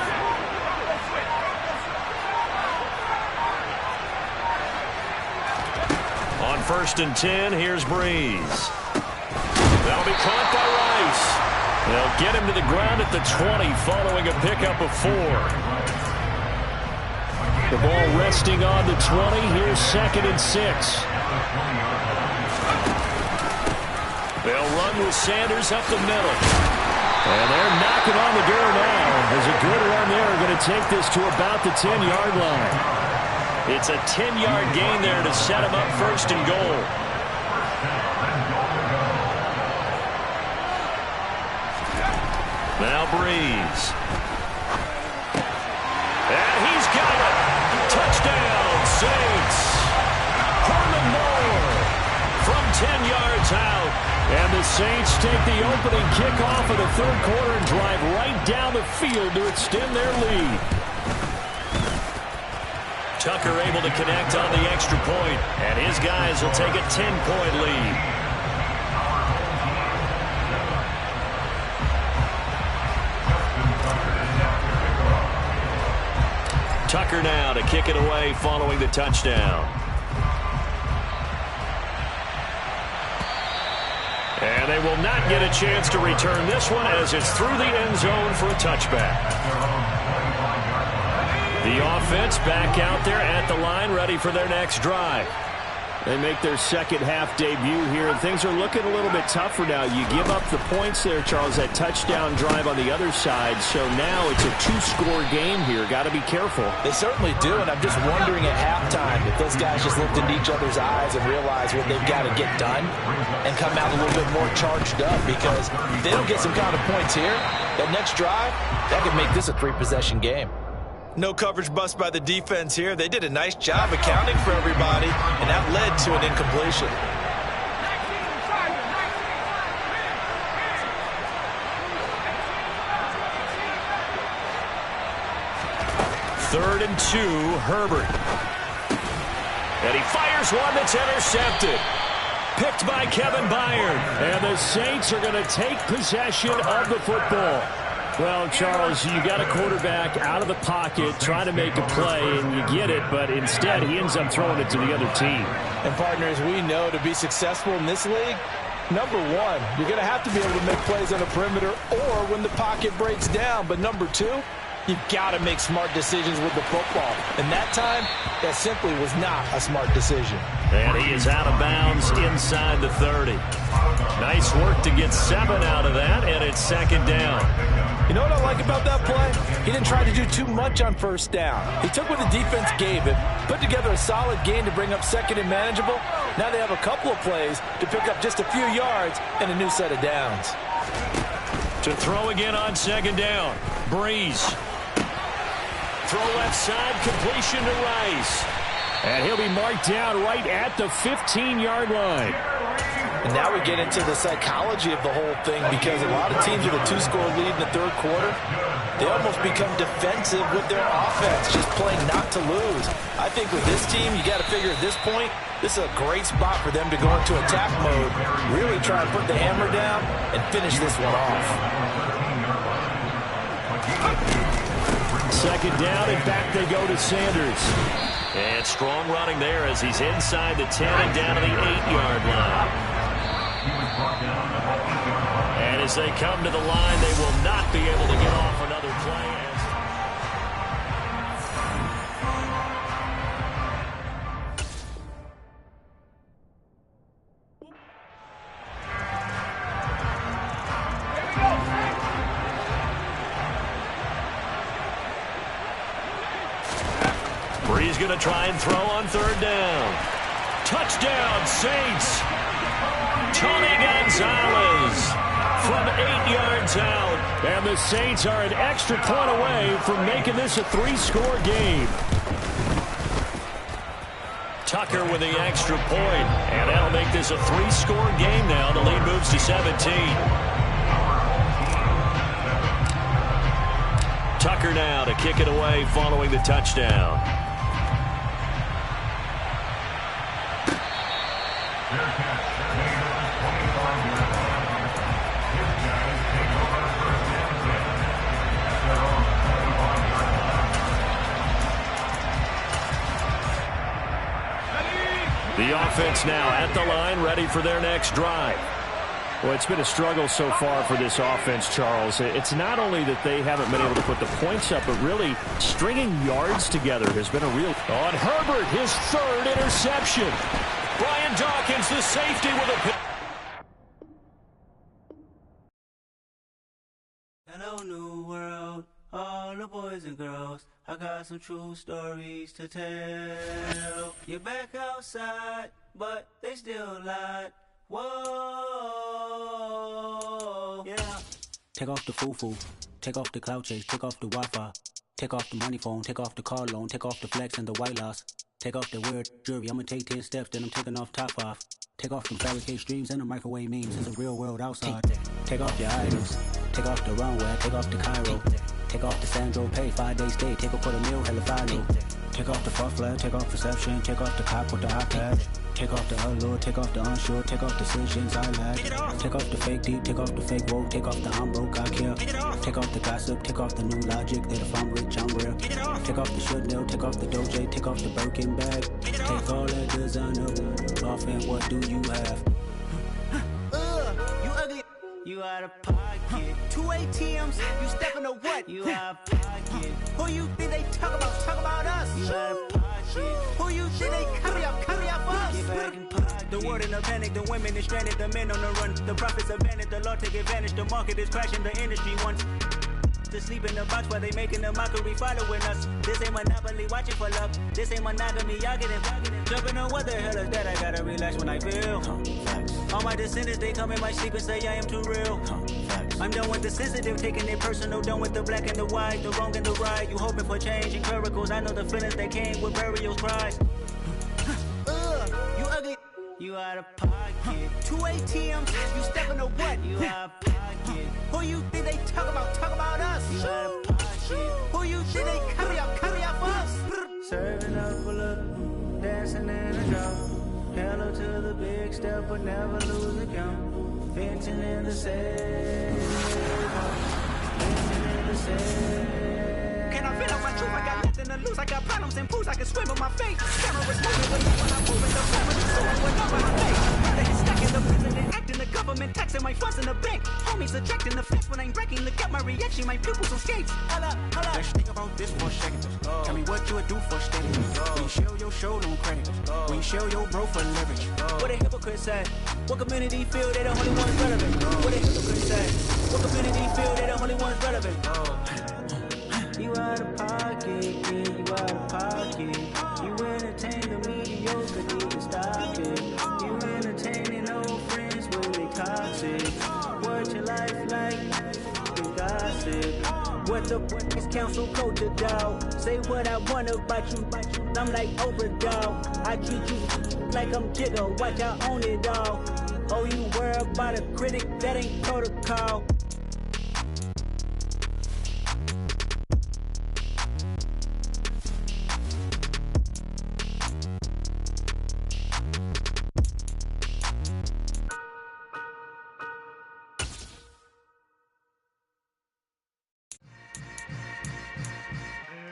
On 1st and 10, here's Brees. That'll be caught by Rice. They'll get him to the ground at the 20 following a pickup of 4. The ball resting on the 20. Here's 2nd and 6. They'll run with Sanders up the middle. And they're knocking on the door now. There's a good run there. Going to take this to about the 10-yard line. It's a 10-yard gain there to set him up 1st and goal. Now Brees. And he's got it. Touchdown, Saints. Herman Moore from 10 yards out. And the Saints take the opening kickoff of the third quarter and drive right down the field to extend their lead. Tucker able to connect on the extra point, and his guys will take a 10-point lead. Tucker now to kick it away following the touchdown. And they will not get a chance to return this one as it's through the end zone for a touchback. The offense back out there at the line, ready for their next drive. They make their second half debut here, and things are looking a little bit tougher now. You give up the points there, Charles, that touchdown drive on the other side. So now it's a 2-score game here. Got to be careful. They certainly do, and I'm just wondering at halftime if those guys just looked into each other's eyes and realized what they've got to get done and come out a little bit more charged up, because if they don't get some kind of points here, that next drive, that could make this a 3-possession game. No coverage bust by the defense here. They did a nice job accounting for everybody, and that led to an incompletion. Third and 2, Herbert. And he fires one that's intercepted. Picked by Kevin Byard. And the Saints are going to take possession of the football. Well, Charles, you got a quarterback out of the pocket trying to make a play, and you get it, but instead he ends up throwing it to the other team. And, partners, we know to be successful in this league, number one, you're going to have to be able to make plays on the perimeter or when the pocket breaks down. But number two, you've got to make smart decisions with the football. And that time, that simply was not a smart decision. And he is out of bounds inside the 30. Nice work to get 7 out of that, and it's 2nd down. You know what I like about that play? He didn't try to do too much on first down. He took what the defense gave him, put together a solid gain to bring up second and manageable. Now they have a couple of plays to pick up just a few yards and a new set of downs. To throw again on second down. Breeze. Throw left side, completion to Rice. And he'll be marked down right at the 15-yard line. And now we get into the psychology of the whole thing, because a lot of teams with a 2-score lead in the third quarter, they almost become defensive with their offense, just playing not to lose. I think with this team, you got to figure at this point, this is a great spot for them to go into attack mode, really try and put the hammer down and finish this one off. Second down, and back they go to Sanders. And strong running there as he's inside the 10 and down to the 8-yard line. And as they come to the line, they will not be able to get off another play. Breeze going to try and throw on third down. Touchdown, Saints. Tony Gonzalez from 8 yards out. And the Saints are an extra point away from making this a 3-score game. Tucker with the extra point, and that'll make this a 3-score game now. The lead moves to 17. Tucker now to kick it away following the touchdown. The offense now at the line, ready for their next drive. Well, it's been a struggle so far for this offense, Charles. It's not only that they haven't been able to put the points up, but really stringing yards together has been a real... On Herbert, his third interception. Brian Dawkins, the safety with a... Hello, new world, all the boys and girls. I got some true stories to tell. You're back outside, but they still lied. Whoa, yeah. Take off the foo-foo, take off the cloud chase, take off the Wi-Fi, take off the money phone, take off the car loan, take off the flex and the white loss, take off the weird jewelry. I'ma take 10 steps, then I'm taking off top 5. Take off them fabricate streams and the microwave memes. It's a real world outside. Take off your idols, take off the runway, take off the Cairo. Take off the Sandro pay, 5-day stay, take a $250,000, hella final. Take off the far flag, take off perception, take off the cop with the iPad. Take off the allure, take off the unsure, take off decisions I lack. Take off the fake deep, take off the fake woke, take off the I'm broke, I care. Take off the gossip, take off the new logic that if I'm rich, I'm rare. Take off the should know, take off the Doja, take off the Birkin bag. Take all that designer off and what do you have? You ugly. You out of pocket. 2 ATMs, you stepping to what? You out of pocket. Who you think they talk about? Talk about us. You out of pocket. Who you think they carry up us? Get back in pocket. The world in a panic, the women is stranded, the men on the run. The profits advantage, the law take advantage. The market is crashing, the industry wants to sleep in the box while they making a mockery following us. This ain't Monopoly, watching for love. This ain't monogamy, y'all getting jumping on what the hell is that? I gotta relax when I feel. All my descendants, they come in my sleep and say I am too real. I'm done with the sensitive, taking it personal. Done with the black and the white, the wrong and the right. You hoping for change and miracles. I know the feelings that came with burials, cries. You ugly. You out of pocket. 2 ATMs, you stepping to what? You out of pocket. Who you think they talk about? Talk about us. You out of pocket. Who you think they carry up us? Serving up for love, dancing in a drop. Hello to the big step, but never lose the count. Venting in the sand. Venting in the sand. Can I feel up my truth? I got nothing to lose. I got problems and pools. I can swim with my face. Cameras moving with me when I'm moving. The family suing when I'm on my face. Murder is stacking the president, acting the government, taxing my funds in the bank. Homies attracting the flex when I'm breaking. Look at my reaction, my pupils on skates. Holla, holla. Let's think about this for a second. Tell me what you would do for steady. When you show your show, no credit. When you show your bro for leverage. What a hypocrite said. What community feel they the only ones relevant? What a hypocrite said. What community feel they the only ones relevant? You out of pocket, yeah, you out of pocket. You entertain the mediocre, need to stop it. You entertaining old friends when they toxic. What your life like? You gossip. What the fuck is council culture, dog? Say what I want about you. I'm like Oprah, dog. I treat you like I'm Jigga. Watch I own it, dog. Oh, you worry about a critic? That ain't protocol.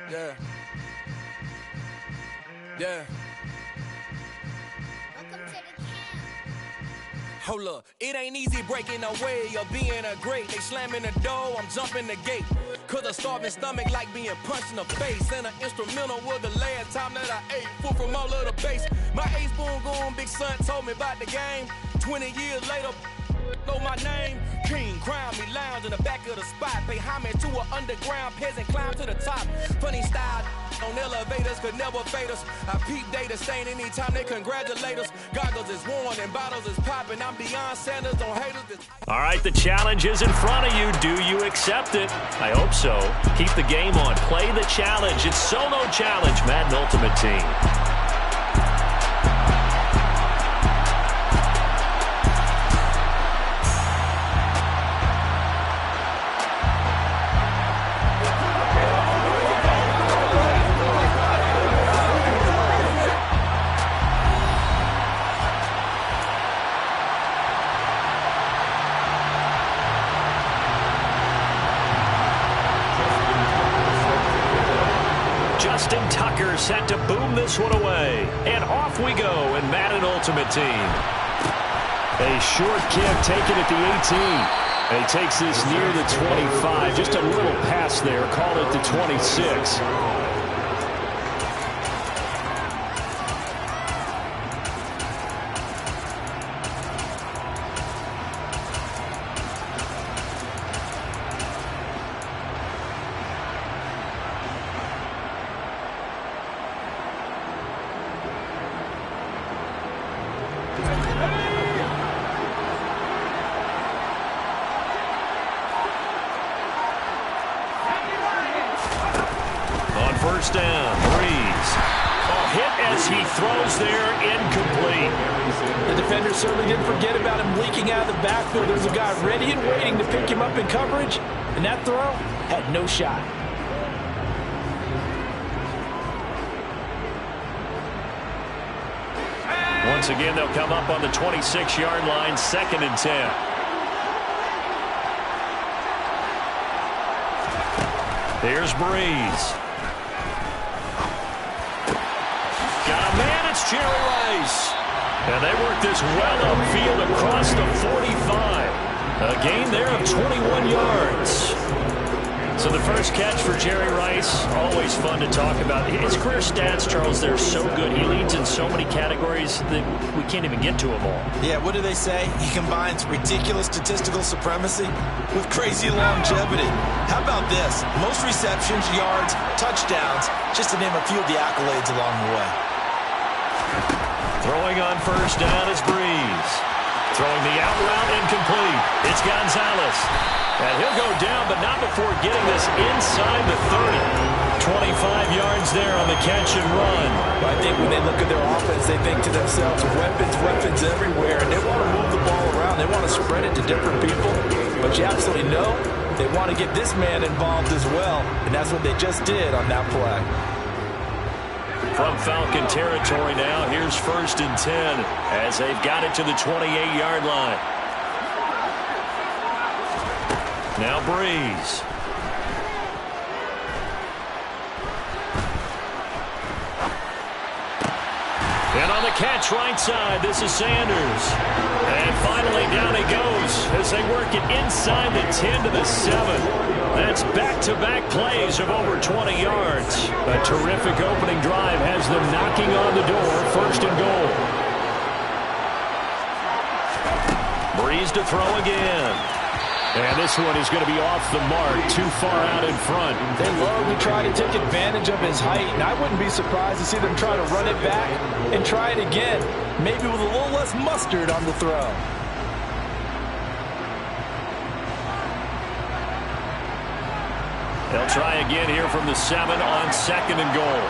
Yeah. Yeah. Hold up, it ain't easy breaking away or being a great. They slamming the door, I'm jumping the gate. Cause a starving stomach like being punched in the face. And an instrumental was the last time that I ate food from all of the base. My ace boom goon, big son told me about the game. 20 years later, know my name. King, crown me, lounge in the back of the spot. Pay homage to an underground peasant, climb to the top. Funny style on elevators could never fade us. I peep data stain anytime they congratulate us. Goggles is worn and bottles is popping. I'm beyond Sanders on haters. All right, the challenge is in front of you. Do you accept it? I hope so. Keep the game on. Play the challenge. It's solo challenge, Madden Ultimate Team. Set to boom this one away. And off we go in Madden Ultimate Team. A short kick taken at the 18. And he takes this near the 25. Just a little pass there. Call it the 26. First down, Breeze. Hit as he throws there, incomplete. The defender certainly didn't forget about him leaking out of the backfield. There's a guy ready and waiting to pick him up in coverage, and that throw had no shot. Once again, they'll come up on the 26-yard line, 2nd and 10. Here's Breeze. It's Jerry Rice. And they work this well upfield across the 45. A gain there of 21 yards. So the first catch for Jerry Rice, always fun to talk about. His career stats, Charles, they're so good. He leads in so many categories that we can't even get to them all. Yeah, what do they say? He combines ridiculous statistical supremacy with crazy longevity. How about this? Most receptions, yards, touchdowns, just to name a few of the accolades along the way. Throwing on first down is Breeze. Throwing the out route incomplete. It's Gonzalez. And he'll go down, but not before getting this inside the 30. 25 yards there on the catch and run. I think when they look at their offense, they think to themselves, weapons everywhere, and they want to move the ball around. They want to spread it to different people. But you absolutely know they want to get this man involved as well, and that's what they just did on that play. From Falcon territory now, here's 1st and 10 as they've got it to the 28-yard line. Now Breeze. And on the catch right side, this is Sanders. And finally down he goes as they work it inside the 10 to the 7. That's back-to-back plays of over 20 yards. A terrific opening drive has them knocking on the door, 1st and goal. Breeze to throw again. And this one is going to be off the mark, too far out in front. They love to try to take advantage of his height, and I wouldn't be surprised to see them try to run it back and try it again, maybe with a little less mustard on the throw. They'll try again here from the 7 on 2nd and goal.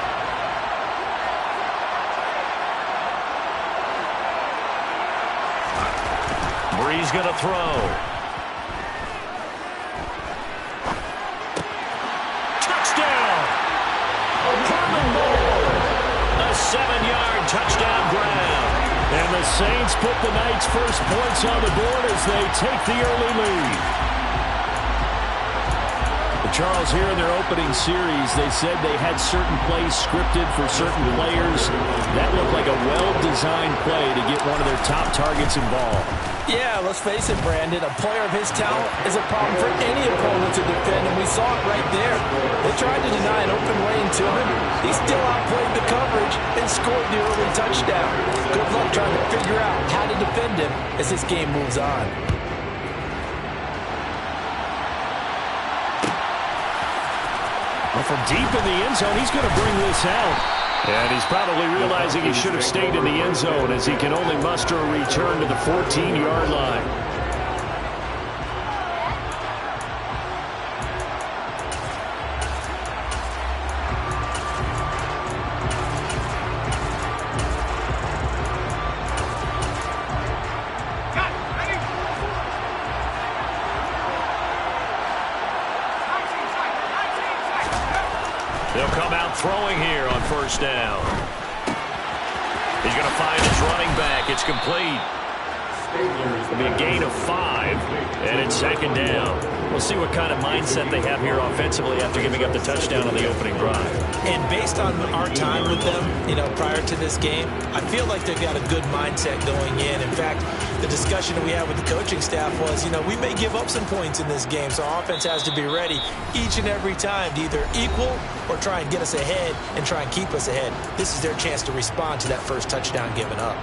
Bree's going to throw. Touchdown! A 7-yard touchdown grab. And the Saints put the Knights' first points on the board as they take the early lead. Charles, here in their opening series, they said they had certain plays scripted for certain players. That looked like a well-designed play to get one of their top targets involved. Yeah, let's face it, Brandon. A player of his talent is a problem for any opponent to defend, and we saw it right there. They tried to deny an open lane to him. He still outplayed the coverage and scored the early touchdown. Good luck trying to figure out how to defend him as this game moves on. From deep in the end zone, he's going to bring this out. And he's probably realizing he should have stayed in the end zone as he can only muster a return to the 14-yard line. They'll come out throwing here on first down. He's going to find his running back. It's complete. It'll be a gain of 5, and it's 2nd down. We'll see what kind of mindset they have here offensively after giving up the touchdown on the opening drive. And based on our time with them, prior to this game, I feel like they've got a good mindset going in. In fact, the discussion that we had with the coaching staff was, we may give up some points in this game, so our offense has to be ready each and every time to either equal or try and get us ahead and try and keep us ahead. This is their chance to respond to that first touchdown given up.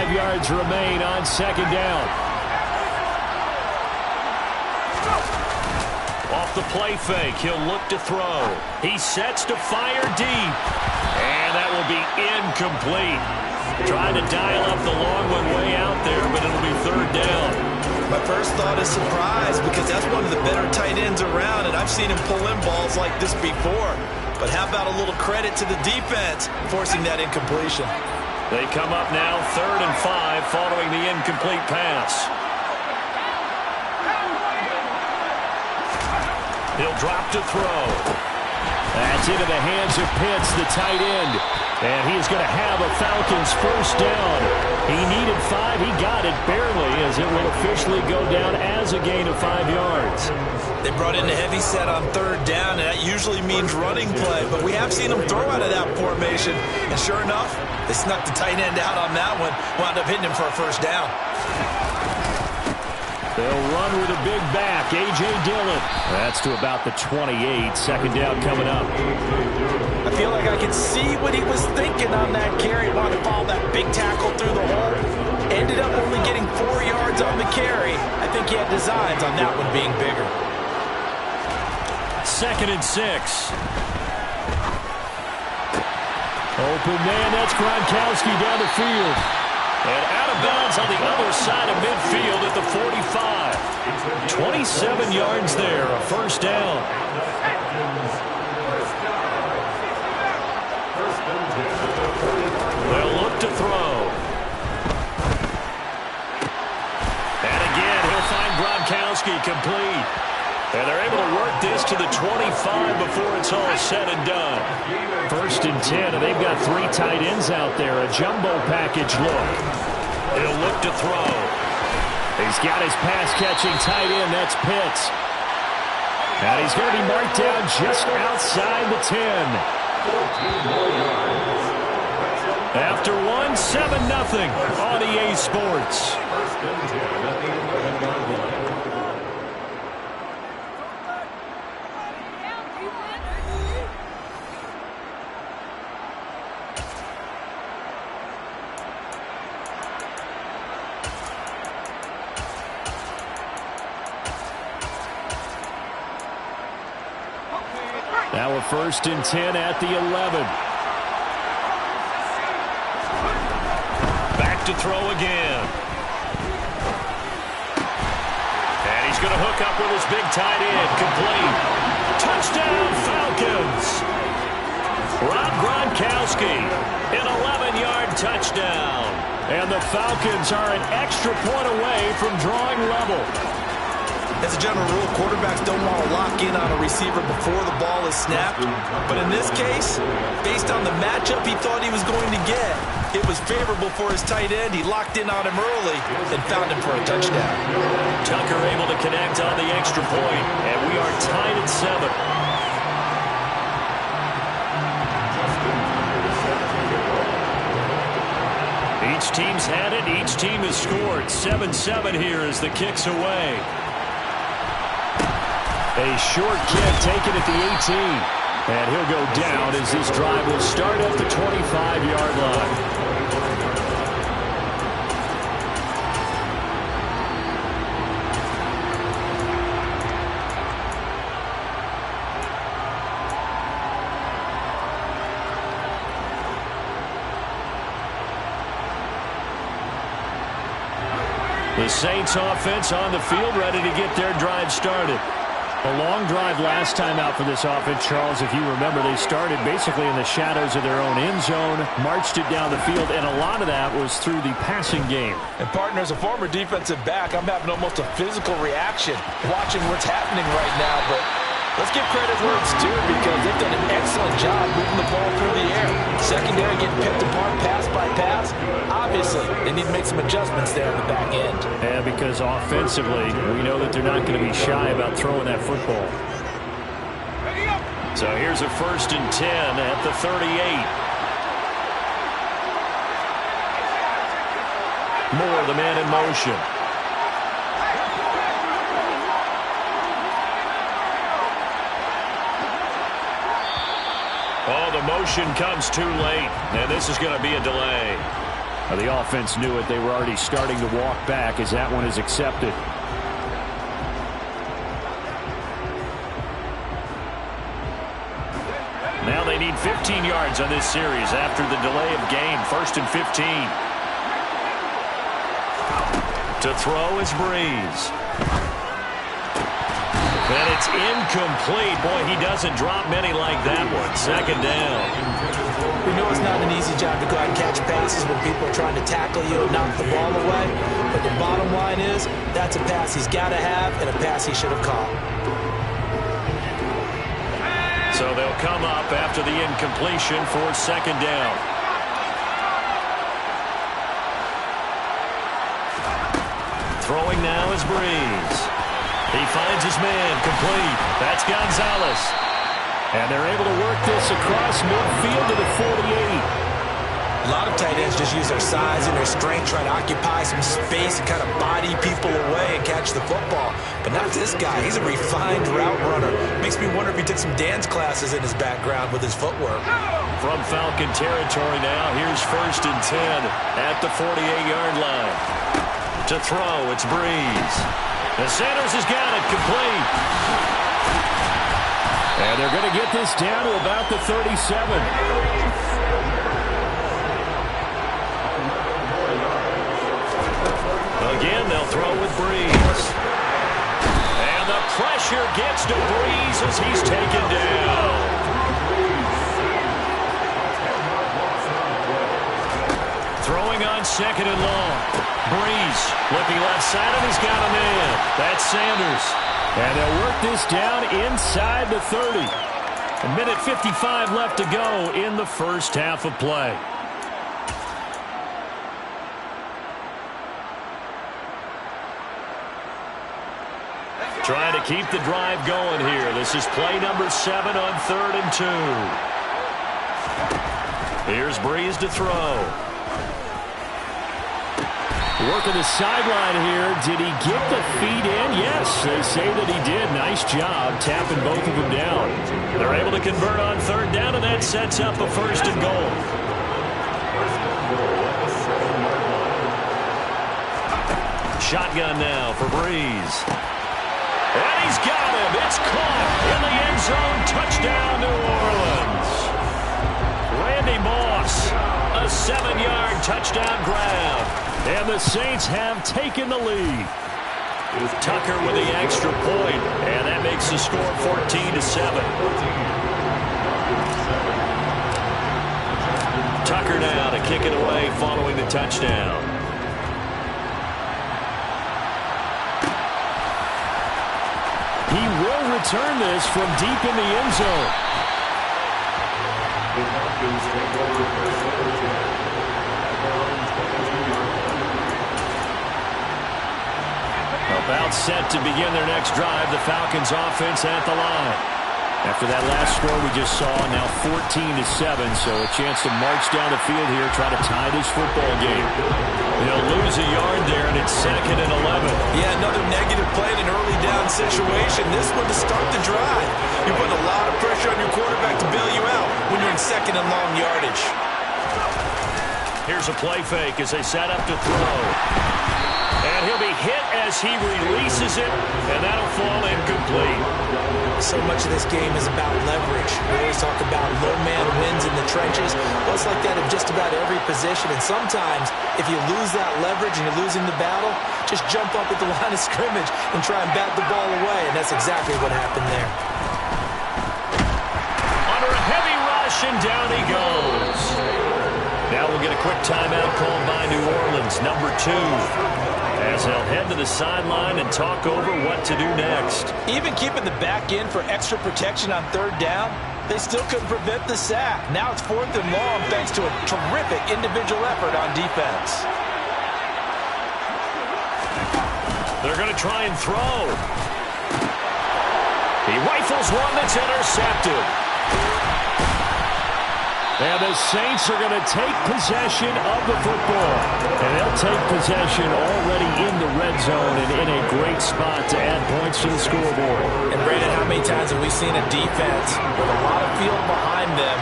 Yards remain on 2nd down. Off the play fake, he'll look to throw. He sets to fire deep. And that will be incomplete. Trying to dial up the long one way out there, but it'll be 3rd down. My first thought is surprise because that's one of the better tight ends around, and I've seen him pull in balls like this before. But how about a little credit to the defense forcing that incompletion? They come up now 3rd and 5 following the incomplete pass. He'll drop to throw. That's into the hands of Pitts, the tight end. And he's going to have a Falcons first down. He needed 5. He got it barely as it will officially go down as a gain of 5 yards. They brought in a heavy set on 3rd down, and that usually means running play. But we have seen them throw out of that formation. And sure enough, they snuck the tight end out on that one. Wound up hitting him for a first down. They'll run with a big back, A.J. Dillon. That's to about the 28. 2nd down coming up. I feel like I can see what he was thinking on that carry. Wanted to follow that big tackle through the hole. Ended up only getting 4 yards on the carry. I think he had designs on that one being bigger. 2nd and 6. Open man, that's Gronkowski down the field. And out of bounds on the other side of midfield at the 45. 27 yards there, a first down. They'll look to throw. And again, he'll find Gronkowski complete. And they're able to work this to the 25 before it's all said and done. 1st and 10, and they've got 3 tight ends out there. A jumbo package look. He'll look to throw. He's got his pass-catching tight end. That's Pitts. And he's going to be marked down just outside the 10. After one, 7-0 on EA Sports. Now a 1st and 10 at the 11. Back to throw again. And he's going to hook up with his big tight end. Complete. Touchdown, Falcons. Rob Gronkowski, an 11-yard touchdown. And the Falcons are an extra point away from drawing level. As a general rule, quarterbacks don't want to lock in on a receiver before the ball is snapped. But in this case, based on the matchup he thought he was going to get, it was favorable for his tight end. He locked in on him early and found him for a touchdown. Tucker able to connect on the extra point, and we are tied at 7. Each team's had it. Each team has scored. 7-7 here as the kick's away. A short kick taken at the 18. And he'll go down as this drive will start at the 25-yard line. The Saints offense on the field, ready to get their drive started. A long drive last time out for this offense, Charles. If you remember, they started basically in the shadows of their own end zone, marched it down the field, and a lot of that was through the passing game. And, partner, as a former defensive back, I'm having almost a physical reaction watching what's happening right now. But let's give credit where it's due because they've done an excellent job moving the ball through the air. Secondary getting picked apart pass by pass. Obviously, they need to make some adjustments there on the back end. Yeah, because offensively, we know that they're not going to be shy about throwing that football. So here's a 1st and 10 at the 38. Moore, the man in motion. Oh, the motion comes too late, and this is going to be a delay. The offense knew it. They were already starting to walk back as that one is accepted. Now they need 15 yards on this series after the delay of game. 1st and 15. To throw is Breeze. And it's incomplete. Boy, he doesn't drop many like that one. 2nd down. We know it's not an easy job to go out and catch passes when people are trying to tackle you and knock the ball away. But the bottom line is, that's a pass he's got to have and a pass he should have caught. So they'll come up after the incompletion for 2nd down. Throwing now is Breeze. He finds his man, complete. That's Gonzalez. And they're able to work this across midfield to the 48. A lot of tight ends just use their size and their strength, try to occupy some space and kind of body people away and catch the football. But not this guy. He's a refined route runner. Makes me wonder if he took some dance classes in his background with his footwork. From Falcon territory now, here's 1st and 10 at the 48-yard line. To throw, it's Breeze. The Sanders has got it, complete. And they're going to get this down to about the 37. Again, they'll throw with Breeze. And the pressure gets to Breeze as he's taken down. Throwing on 2nd and long. Breeze looking left side, and he's got a man. That's Sanders. And they'll work this down inside the 30. A minute 55 left to go in the first half of play. Trying to keep the drive going here. This is play number 7 on 3rd and 2. Here's Breeze to throw. Working the sideline here. Did he get the feet in? Yes, they say that he did. Nice job tapping both of them down. They're able to convert on third down, and that sets up a first and goal. Shotgun now for Breeze. And he's got him. It's caught in the end zone. Touchdown, New Orleans. Randy Moss, a 7-yard touchdown grab. And the Saints have taken the lead. Tucker with the extra point, and that makes the score 14-7. Tucker now to kick it away following the touchdown. He will return this from deep in the end zone. About set to begin their next drive, the Falcons offense at the line. After that last score we just saw, now 14-7, so a chance to march down the field here, try to tie this football game. They'll lose a yard there, and it's 2nd and 11. Yeah, another negative play in an early down situation. This one to start the drive. You're putting a lot of pressure on your quarterback to bail you out when you're in 2nd and long yardage. Here's a play fake as they set up to throw. And he'll be hit as he releases it, and that'll fall incomplete. So much of this game is about leverage. We always talk about low man wins in the trenches. Well, it's like that in just about every position. And sometimes, if you lose that leverage and you're losing the battle, just jump up at the line of scrimmage and try and bat the ball away. And that's exactly what happened there. Under a heavy rush, and down he goes. Now we'll get a quick timeout called by New Orleans, number 2. As they'll head to the sideline and talk over what to do next. Even keeping the back end for extra protection on third down, they still couldn't prevent the sack. Now it's 4th and long thanks to a terrific individual effort on defense. They're going to try and throw. He rifles one that's intercepted. And the Saints are going to take possession of the football. And they'll take possession already in the red zone and in a great spot to add points to the scoreboard. And Brandon, how many times have we seen a defense with a lot of field behind them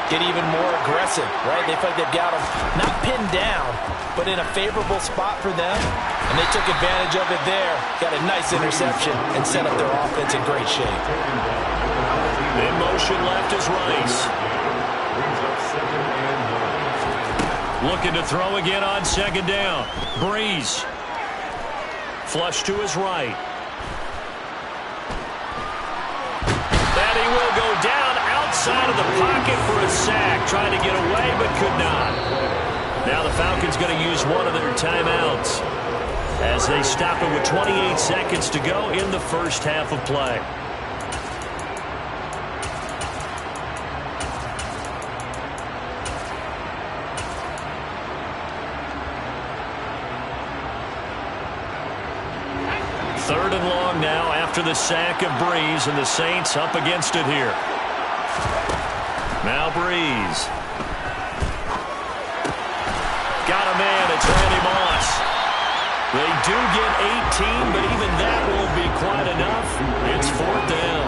get even more aggressive, right? They feel like they've got them not pinned down, but in a favorable spot for them. And they took advantage of it there. Got a nice interception and set up their offense in great shape. In motion left is Rice. Looking to throw again on 2nd down. Breeze. Flush to his right. And he will go down outside of the pocket for a sack. Trying to get away, but could not. Now the Falcons going to use one of their timeouts as they stop it with 28 seconds to go in the first half of play. Third and long now after the sack of Breeze, and the Saints up against it here. Now Breeze. Got a man. It's Randy Moss. They do get 18, but even that won't be quite enough. It's 4th down.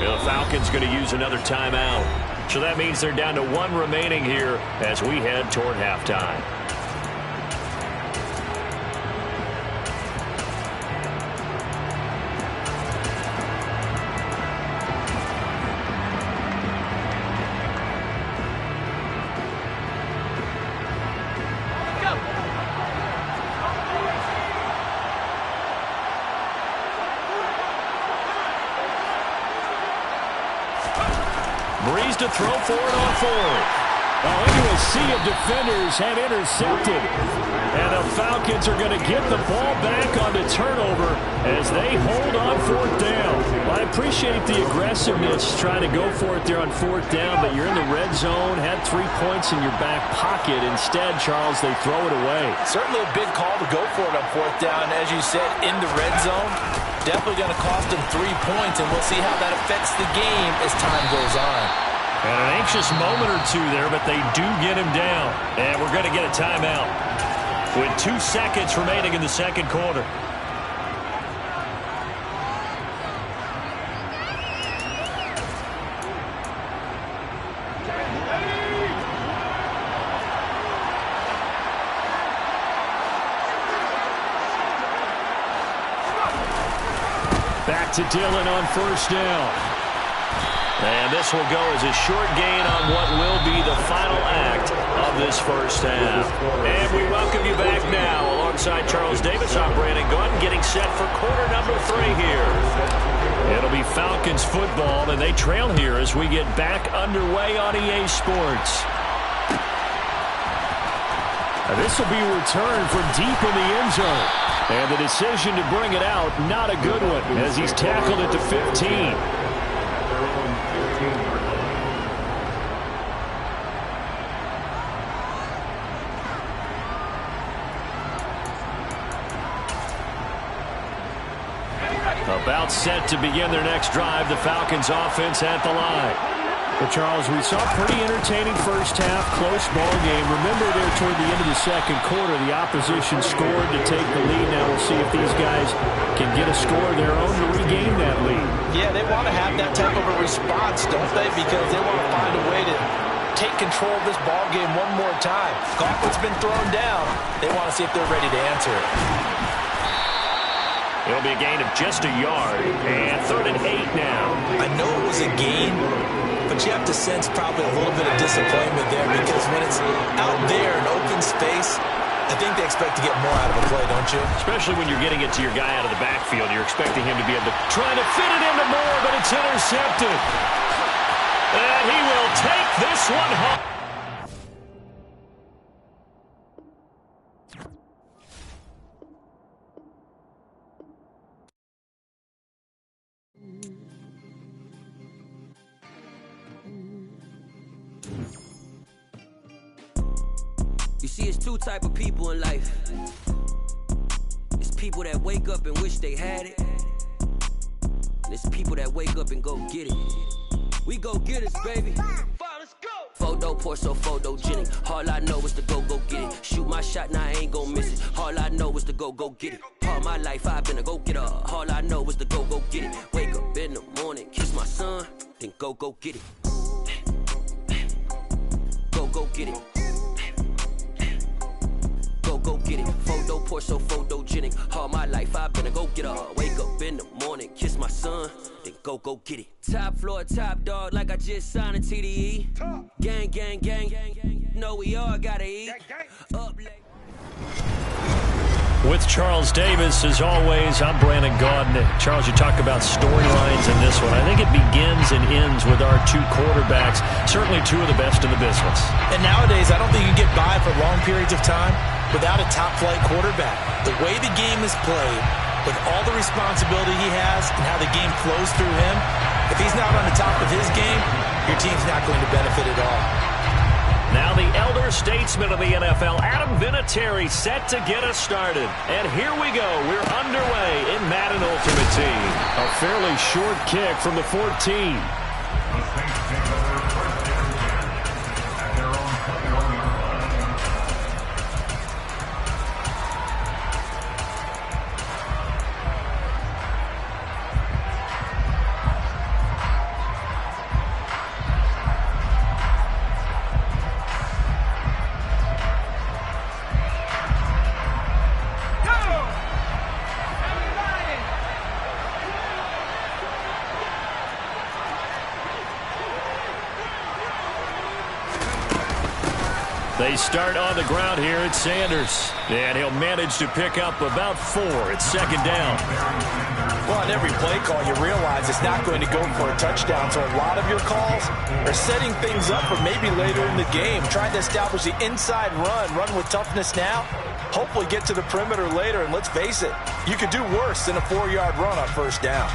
The Falcons going to use another timeout. So that means they're down to 1 remaining here as we head toward halftime. Breeze to throw for it on 4th. Into a sea of defenders have intercepted. And the Falcons are going to get the ball back on the turnover as they hold on 4th down. Well, I appreciate the aggressiveness trying to go for it there on 4th down, but you're in the red zone, had 3 points in your back pocket. Instead, Charles, they throw it away. Certainly a big call to go for it on 4th down. As you said, in the red zone. Definitely going to cost them 3 points, and we'll see how that affects the game as time goes on. And an anxious moment or two there, but they do get him down. And we're going to get a timeout with 2 seconds remaining in the second quarter. Back to Dillon on first down. And this will go as a short gain on what will be the final act of this first half. And we welcome you back now. Alongside Charles Davis, I'm Brandon Gordon, getting set for quarter number 3 here. It'll be Falcons football, and they trail here as we get back underway on EA Sports. This will be a return from deep in the end zone. And the decision to bring it out, not a good one, as he's tackled at the 15. About set to begin their next drive, the Falcons offense at the line. Well, Charles, we saw a pretty entertaining first half, close ball game. Remember there toward the end of the second quarter, the opposition scored to take the lead. Now we'll see if these guys can get a score of their own to regain that lead. Yeah, they want to have that type of a response, don't they? Because they want to find a way to take control of this ball game one more time. Gauntlet's been thrown down. They want to see if they're ready to answer it. It'll be a gain of just a yard, and 3rd and 8 now. I know it was a gain, but you have to sense probably a little bit of disappointment there because when it's out there in open space, I think they expect to get more out of a play, don't you? Especially when you're getting it to your guy out of the backfield. You're expecting him to be able to try to fit it into Moore, but it's intercepted. And he will take this one home. You see, it's 2 type of people in life. It's people that wake up and wish they had it. And it's people that wake up and go get it. We go get it, baby. Let's go. Photo pour so photogenic. All I know is to go get it. Shoot my shot, now I ain't gon' miss it. All I know is to go get it. All my life I've been a go-getter. All I know is to go get it. Wake up in the morning, kiss my son, then go get it. Go get it. Go get it. Photo pour so photogenic. All my life I've been a go-getter. Wake up in the morning, kiss my son, then go get it. Top floor, top dog, like I just signed a TDE. Gang, gang, gang, gang. Know we all gotta eat. Up late. With Charles Davis, as always, I'm Brandon Gaudin. Charles, you talk about storylines in this one. I think it begins and ends with our 2 quarterbacks, certainly 2 of the best in the business. And nowadays, I don't think you can get by for long periods of time without a top-flight quarterback. The way the game is played, with all the responsibility he has and how the game flows through him, if he's not on the top of his game, your team's not going to benefit at all. Now the elder statesman of the NFL, Adam Vinatieri, set to get us started. And here we go. We're underway in Madden Ultimate Team. A fairly short kick from the 14. They start on the ground here at Sanders. And he'll manage to pick up about 4. It's 2nd down. Well, on every play call, you realize it's not going to go for a touchdown. So a lot of your calls are setting things up for maybe later in the game, trying to establish the inside run with toughness now, hopefully get to the perimeter later. And let's face it, you could do worse than a 4-yard run on first down.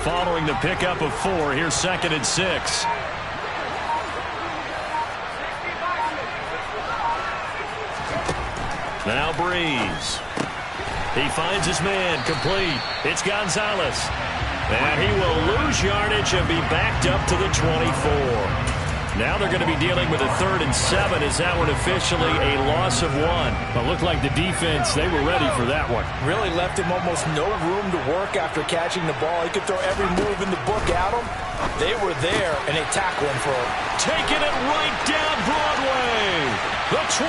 Following the pickup of 4, here's 2nd and 6. Now Breeze. He finds his man, complete. It's Gonzalez. And he will lose yardage and be backed up to the 24. Now they're going to be dealing with a 3rd and 7. Is that one officially a loss of 1? Well, looked like the defense, they were ready for that one. Really left him almost no room to work after catching the ball. He could throw every move in the book at him. They were there, and they tackle him for it. Taking it right down Broadway. The 20.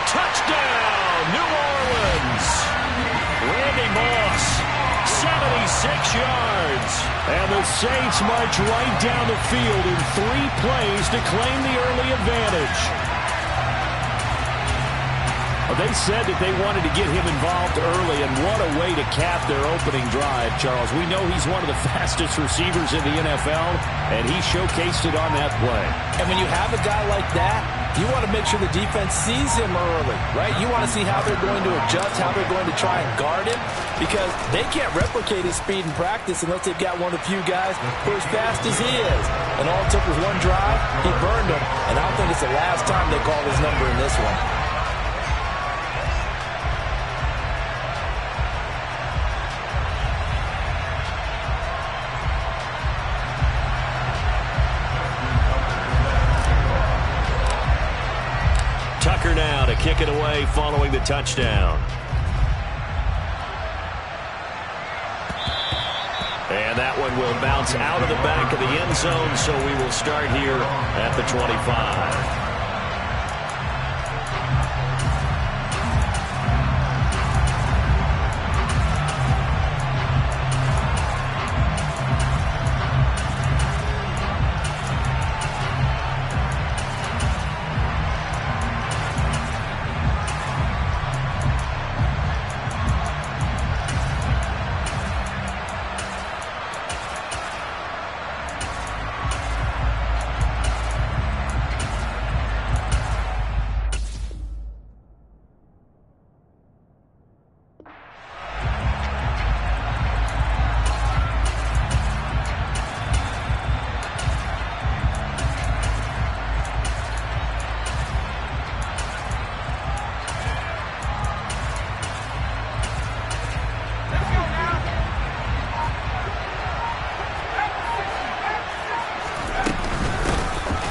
Touchdown, New Orleans. Randy Moss, 76 yards. And the Saints march right down the field in 3 plays to claim the early advantage. Well, they said that they wanted to get him involved early, and what a way to cap their opening drive, Charles. We know he's one of the fastest receivers in the NFL, and he showcased it on that play. And when you have a guy like that, you want to make sure the defense sees him early, right? You want to see how they're going to adjust, how they're going to try and guard him, because they can't replicate his speed in practice unless they've got one of the few guys who are as fast as he is. And all it took was one drive, he burned him, and I don't think it's the last time they call his number in this one. Tucker now to kick it away following the touchdown. And that one will bounce out of the back of the end zone, so we will start here at the 25.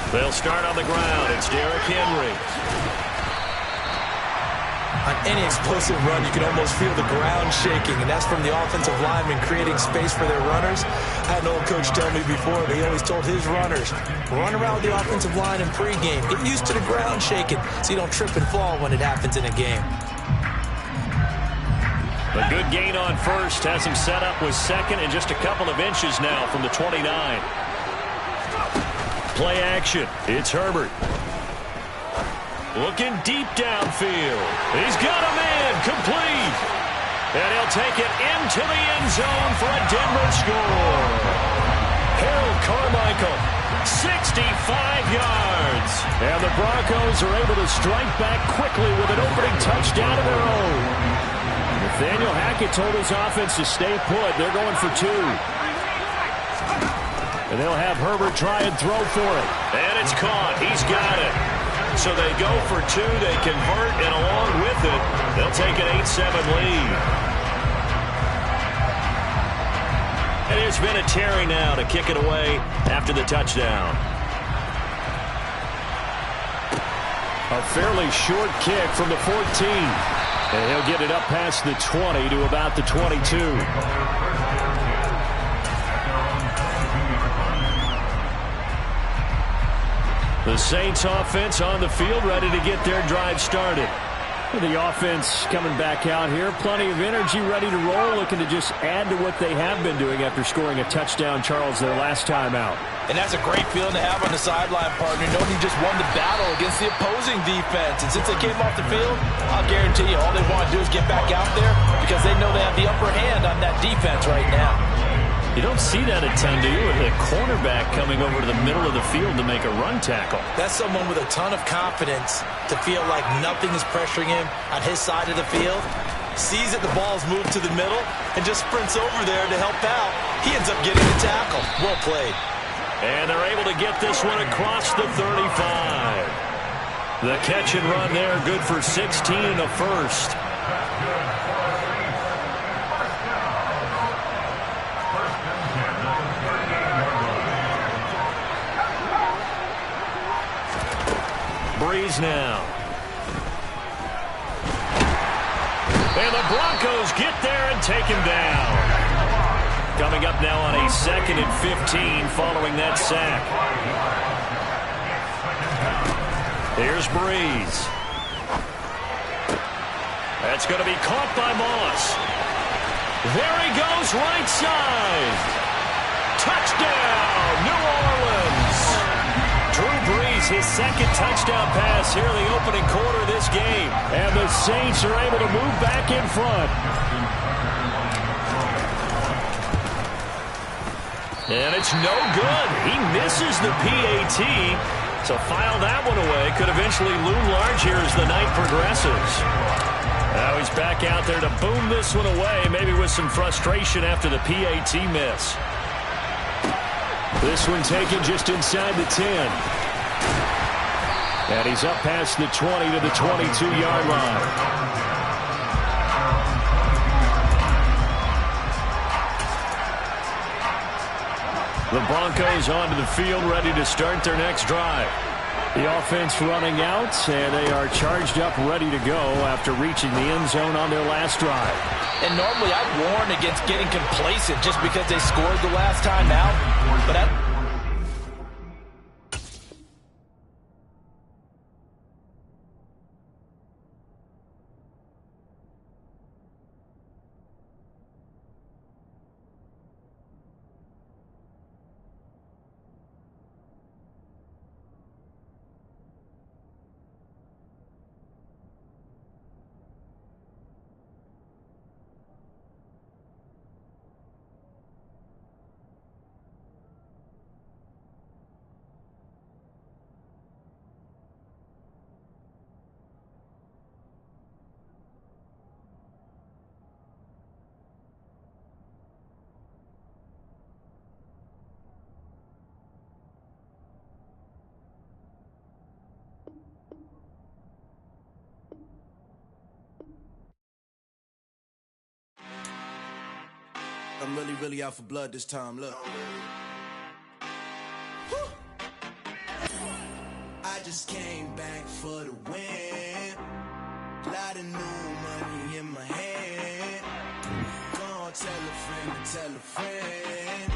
They'll start on the ground. It's Derrick Henry. On any explosive run, you can almost feel the ground shaking, and that's from the offensive linemen creating space for their runners. I had an old coach tell me before that he always told his runners, run around the offensive line in pregame. Get used to the ground shaking so you don't trip and fall when it happens in a game. A good gain on first has him set up with second and just a couple of inches now from the 29. Play action. It's Herbert. Looking deep downfield. He's got a man complete. And he'll take it into the end zone for a Denver score. Harold Carmichael, 65 yards. And the Broncos are able to strike back quickly with an opening touchdown of their own. Nathaniel Hackett told his offense to stay put. They're going for 2. And they'll have Herbert try and throw for it. And it's caught. He's got it. So they go for 2. They convert, and along with it, they'll take an 8-7 lead. And it's Vinatieri now to kick it away after the touchdown. A fairly short kick from the 14. And he'll get it up past the 20 to about the 22. The Saints offense on the field, ready to get their drive started. The offense coming back out here. Plenty of energy, ready to roll, looking to just add to what they have been doing after scoring a touchdown, Charles, their last time out. And that's a great feeling to have on the sideline, partner, knowing you just won the battle against the opposing defense. And since they came off the field, I'll guarantee you all they want to do is get back out there because they know they have the upper hand on that defense right now. You don't see that a ton, do you, with a cornerback coming over to the middle of the field to make a run tackle? That's someone with a ton of confidence to feel like nothing is pressuring him on his side of the field. Sees that the ball's moved to the middle and just sprints over there to help out. He ends up getting the tackle. Well played. And they're able to get this one across the 35. The catch and run there, good for 16 and a first. Breeze now. And the Broncos get there and take him down. Coming up now on a 2nd and 15 following that sack. Here's Breeze. That's going to be caught by Moss. There he goes, right side. Touchdown, New Orleans. Drew Brees, his 2nd touchdown pass here in the opening quarter of this game. And the Saints are able to move back in front. And it's no good. He misses the PAT. So file that one away. Could eventually loom large here as the night progresses. Now he's back out there to boom this one away, maybe with some frustration after the PAT miss. This one taken just inside the 10. And he's up past the 20 to the 22-yard line. The Broncos onto the field, ready to start their next drive. The offense running out, and they are charged up, ready to go after reaching the end zone on their last drive. And normally I'd warn against getting complacent just because they scored the last time out. But I'm really out for blood this time, look. I just came back for the win. Lot of new money in my hand. Gonna tell a friend to tell a friend.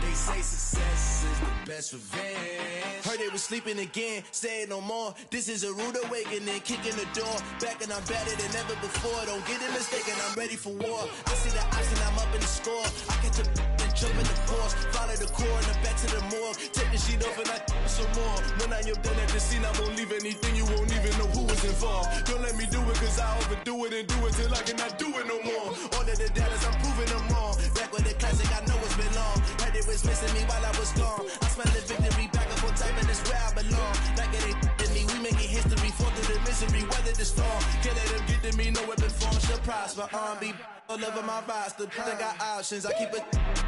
They say success is the best revenge. Heard they was sleeping again, say it no more. This is a rude awakening, kicking the door. Back and I'm better than ever before. Don't get it mistaken, I'm ready for war. I see the option, I'm up in the score. I catch a and jump in the course. Follow the core and then back to the morgue. Take the sheet off and I some more. When I am done at the scene, I won't leave anything. You won't even know who was involved. Don't let me do it, cause I overdo it and do it till I cannot do it no more. All of the doubters, I'm proving them wrong. Back with the classic, I know it's been long. Heard it was missing me while I was gone. I smell the victory back up on top, and it's where I belong. Like it ain't in me, we making history. Fall through the misery, weather the storm. Can't let them get to me, no weapon form should prosper. R&B all over my roster, I got options. I keep it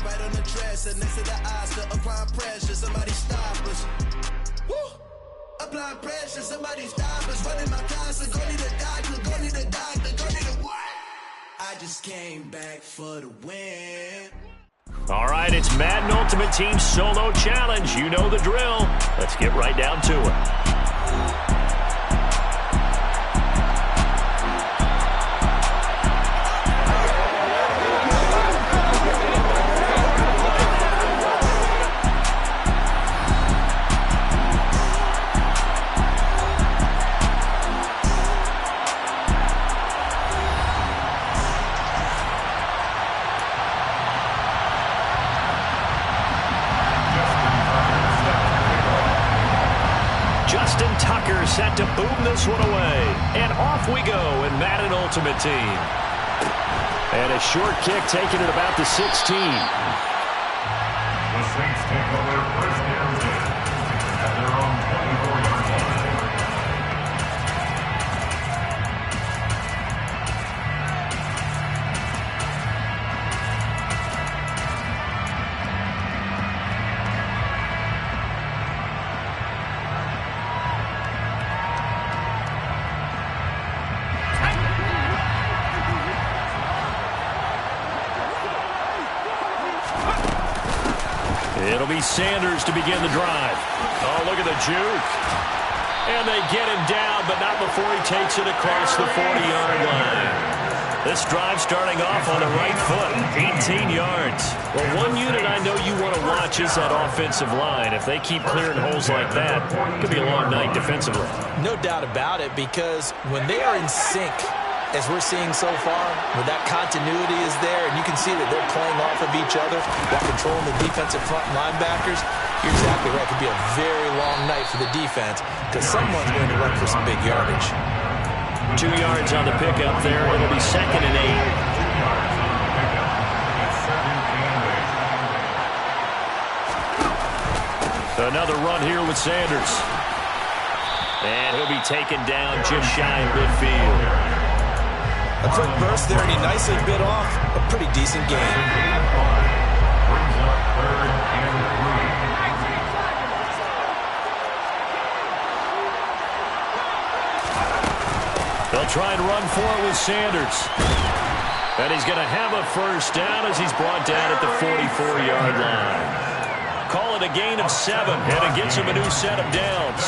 right on the dresser, next to the Oscar. Applying pressure, somebody stop us. Woo! Applying pressure, somebody stop us. Running my concert, go need a doctor, go need a doctor, go need a what? I just came back for the win. All right, it's Madden Ultimate Team Solo Challenge. You know the drill. Let's get right down to it. Set to boom this one away. And off we go in Madden Ultimate Team. And a short kick taken at about the 16. The Saints take over first and 10 at their own 24-yard line. It'll be Sanders to begin the drive. Oh, look at the juke. And they get him down, but not before he takes it across the 40-yard line. This drive starting off on the right foot, 18 yards. Well, one unit I know you want to watch is that offensive line. If they keep clearing holes like that, it could be a long night defensively. No doubt about it, because when they are in sync, as we're seeing so far, when that continuity is there, and you can see that they're playing off of each other while controlling the defensive front linebackers, you're exactly right. It could be a very long night for the defense because someone's going to run for some big yardage. 2 yards on the pickup there. It'll be 2nd and 8. Another run here with Sanders. And he'll be taken down just shy of midfield. A quick burst there, and he nicely bit off a pretty decent game. They'll try and run for it with Sanders. And he's going to have a first down as he's brought down at the 44-yard line. Call it a gain of 7, and it gets him a new set of downs.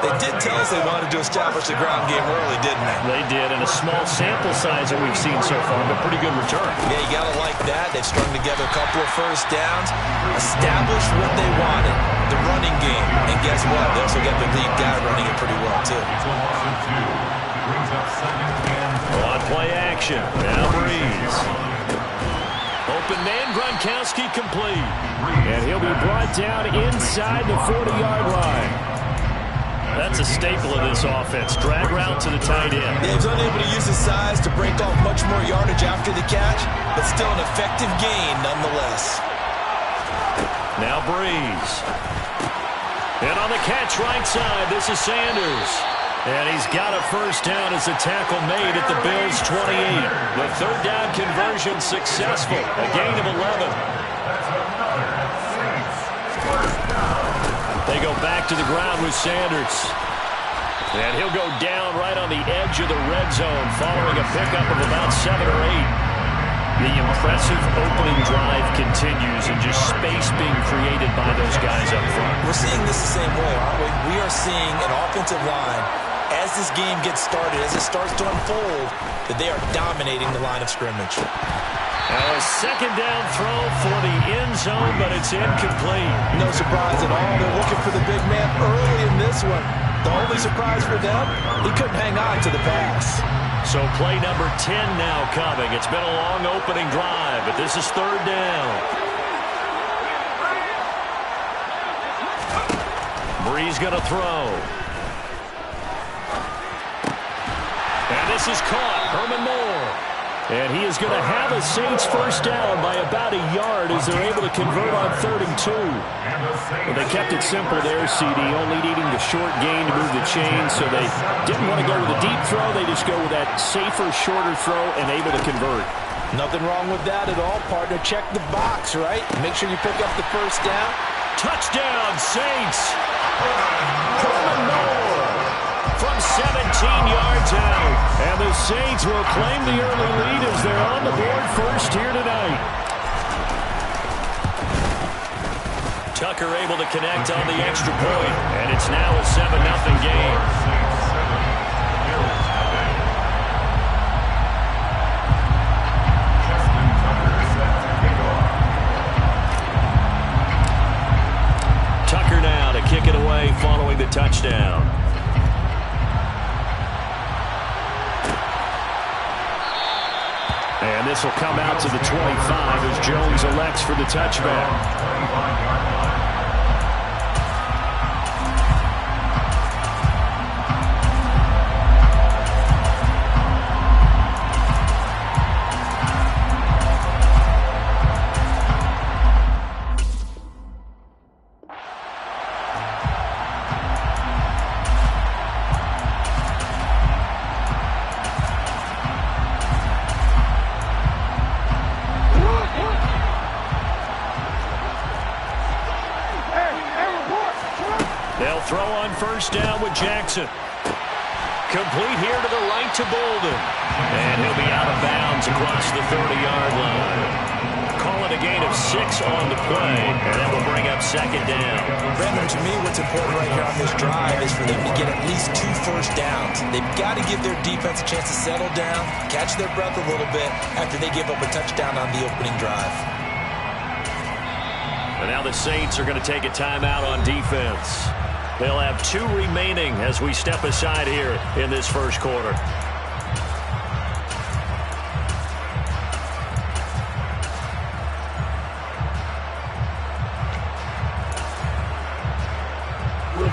They did tell us they wanted to establish the ground game early, didn't they? They did, and a small sample size that we've seen so far, but pretty good return. Yeah, you got to like that. They've strung together a couple of first downs, established what they wanted, the running game. And guess what? They also got the lead guy running it pretty well, too. On play action, now Breeze. Open man, Gronkowski complete. And he'll be brought down inside the 40-yard line. That's a staple of this offense. Drag route to the tight end. Yeah, he was unable to use his size to break off much more yardage after the catch, but still an effective gain nonetheless. Now Breeze. And on the catch right side, this is Sanders. And he's got a first down as the tackle made at the Bills' 28. The third down conversion successful. A gain of 11. They go back to the ground with Sanders. And he'll go down right on the edge of the red zone following a pickup of about 7 or 8. The impressive opening drive continues and just space being created by those guys up front. We're seeing this the same way, aren't we? We are seeing an offensive line, as this game gets started, as it starts to unfold, that they are dominating the line of scrimmage. Now a second down throw for the end zone, but it's incomplete. No surprise at all. They're looking for the big man early in this one. The only surprise for them, he couldn't hang on to the pass. So play number 10 now coming. It's been a long opening drive, but this is third down. Breeze going to throw. And this is caught. Herman Moore. And he is going to have a Saints first down by about a yard as they're able to convert on 3rd and 2. Well, they kept it simple there, CD, only needing the short gain to move the chain, so they didn't want to go with a deep throw. They just go with that safer, shorter throw and able to convert. Nothing wrong with that at all, partner. Check the box, right? Make sure you pick up the first down. Touchdown, Saints! Herman Moore from 17 yards out. And the Saints will claim the early lead as they're on the board first here tonight. Tucker able to connect on the extra point, and it's now a 7-0 game. Tucker now to kick it away following the touchdown. And this will come out to the 25 as Jones elects for the touchback. First down with Jackson. Complete here to the right to Bolden. And he'll be out of bounds across the 30-yard line. call it a gain of 6 on the play, and that will bring up second down. Brandon, to me, what's important right here on this drive is for them to get at least 2 first downs. They've got to give their defense a chance to settle down, catch their breath a little bit after they give up a touchdown on the opening drive. And now the Saints are going to take a timeout on defense. They'll have 2 remaining as we step aside here in this first quarter.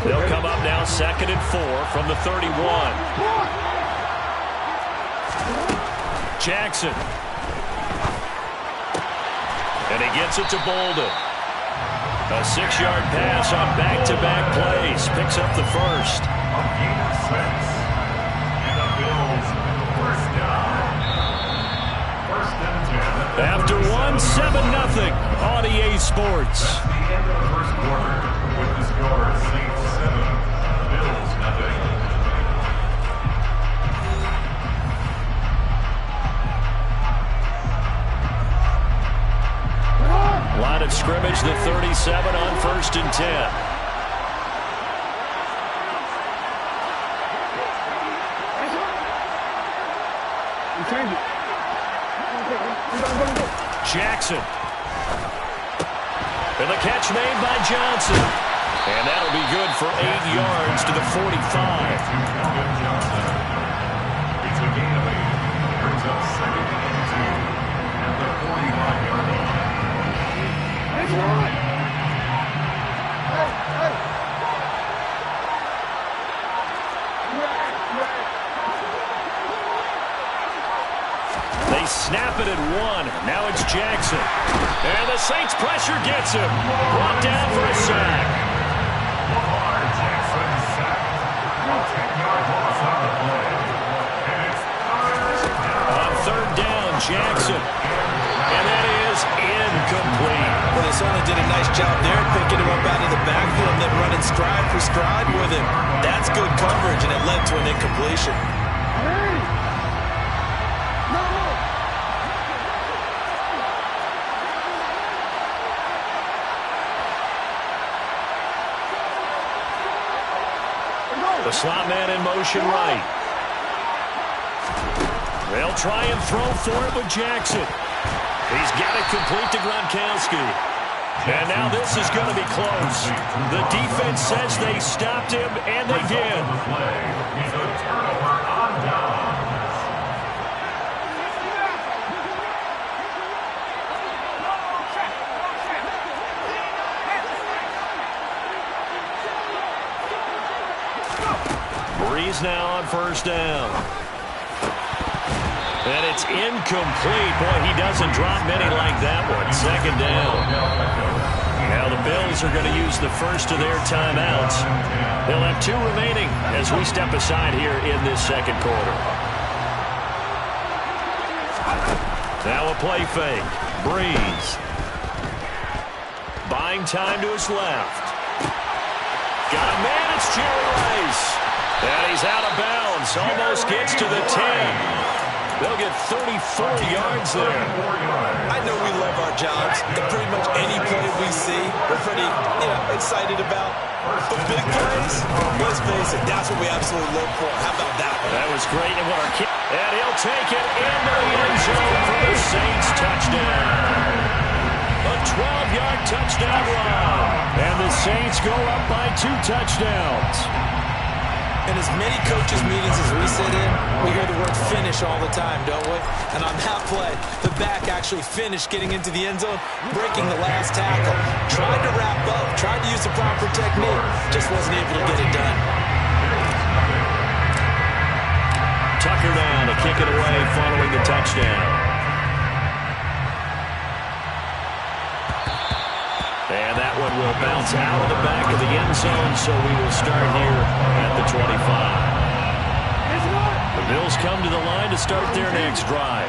They'll come up now 2nd and 4 from the 31. Jackson. And he gets it to Bolden. A 6-yard pass on back-to-back plays. Picks up the first. A gain of 6. And the Bills first down. First and 10. After 1, 7-0 on EA Sports. That's the end of the first quarter with the score Saints 7, Bills nothing. Line of scrimmage, the 37 on 1st and 10. Jackson. And the catch made by Johnson. And that'll be good for 8 yards to the 45. Johnson. It's a gain of 8. Brings up second and 2 at the 45-yard line. They snap it at 1. Now it's Jackson. And the Saints pressure gets him. Brought down for a sack. Lamar Jackson sacked. A 10-yard loss on the play. And it's third down. On 3rd down, Jackson. And that is incomplete. Well, they certainly did a nice job there, picking him up out of the backfield and then running stride for stride with him. That's good coverage, and it led to an incompletion. The slot man in motion right. They'll try and throw for it with Jackson. He's got it complete to Gronkowski. And now this is going to be close. The defense says they stopped him, and they did. The play is a turnover on downs. Breeze now on 1st down. And it's incomplete. Boy, he doesn't drop many like that one. 2nd down. Now the Bills are going to use the first of their timeouts. They'll have 2 remaining as we step aside here in this 2nd quarter. Now a play fake. Breeze. Buying time to his left. Got a man. It's Jerry Rice. And he's out of bounds. Almost gets to the 10. They'll get 34 yards there. I know we love our jobs, and pretty much any play we see, we're pretty, excited about. But big plays, let's face it, that's what we absolutely look for. How about that one? That was great. And what our kid, and he'll take it into the end zone for the Saints touchdown. A 12-yard touchdown run. And the Saints go up by 2 touchdowns. In as many coaches' meetings as we sit in, we hear the word finish all the time, don't we? And on that play, the back actually finished getting into the end zone, breaking the last tackle. Tried to wrap up, tried to use the proper technique, just wasn't able to get it done. Tucker down to kick it away following the touchdown. And that one will bounce out of the back of the end zone, so we will start here at the 25. The Bills come to the line to start their next drive.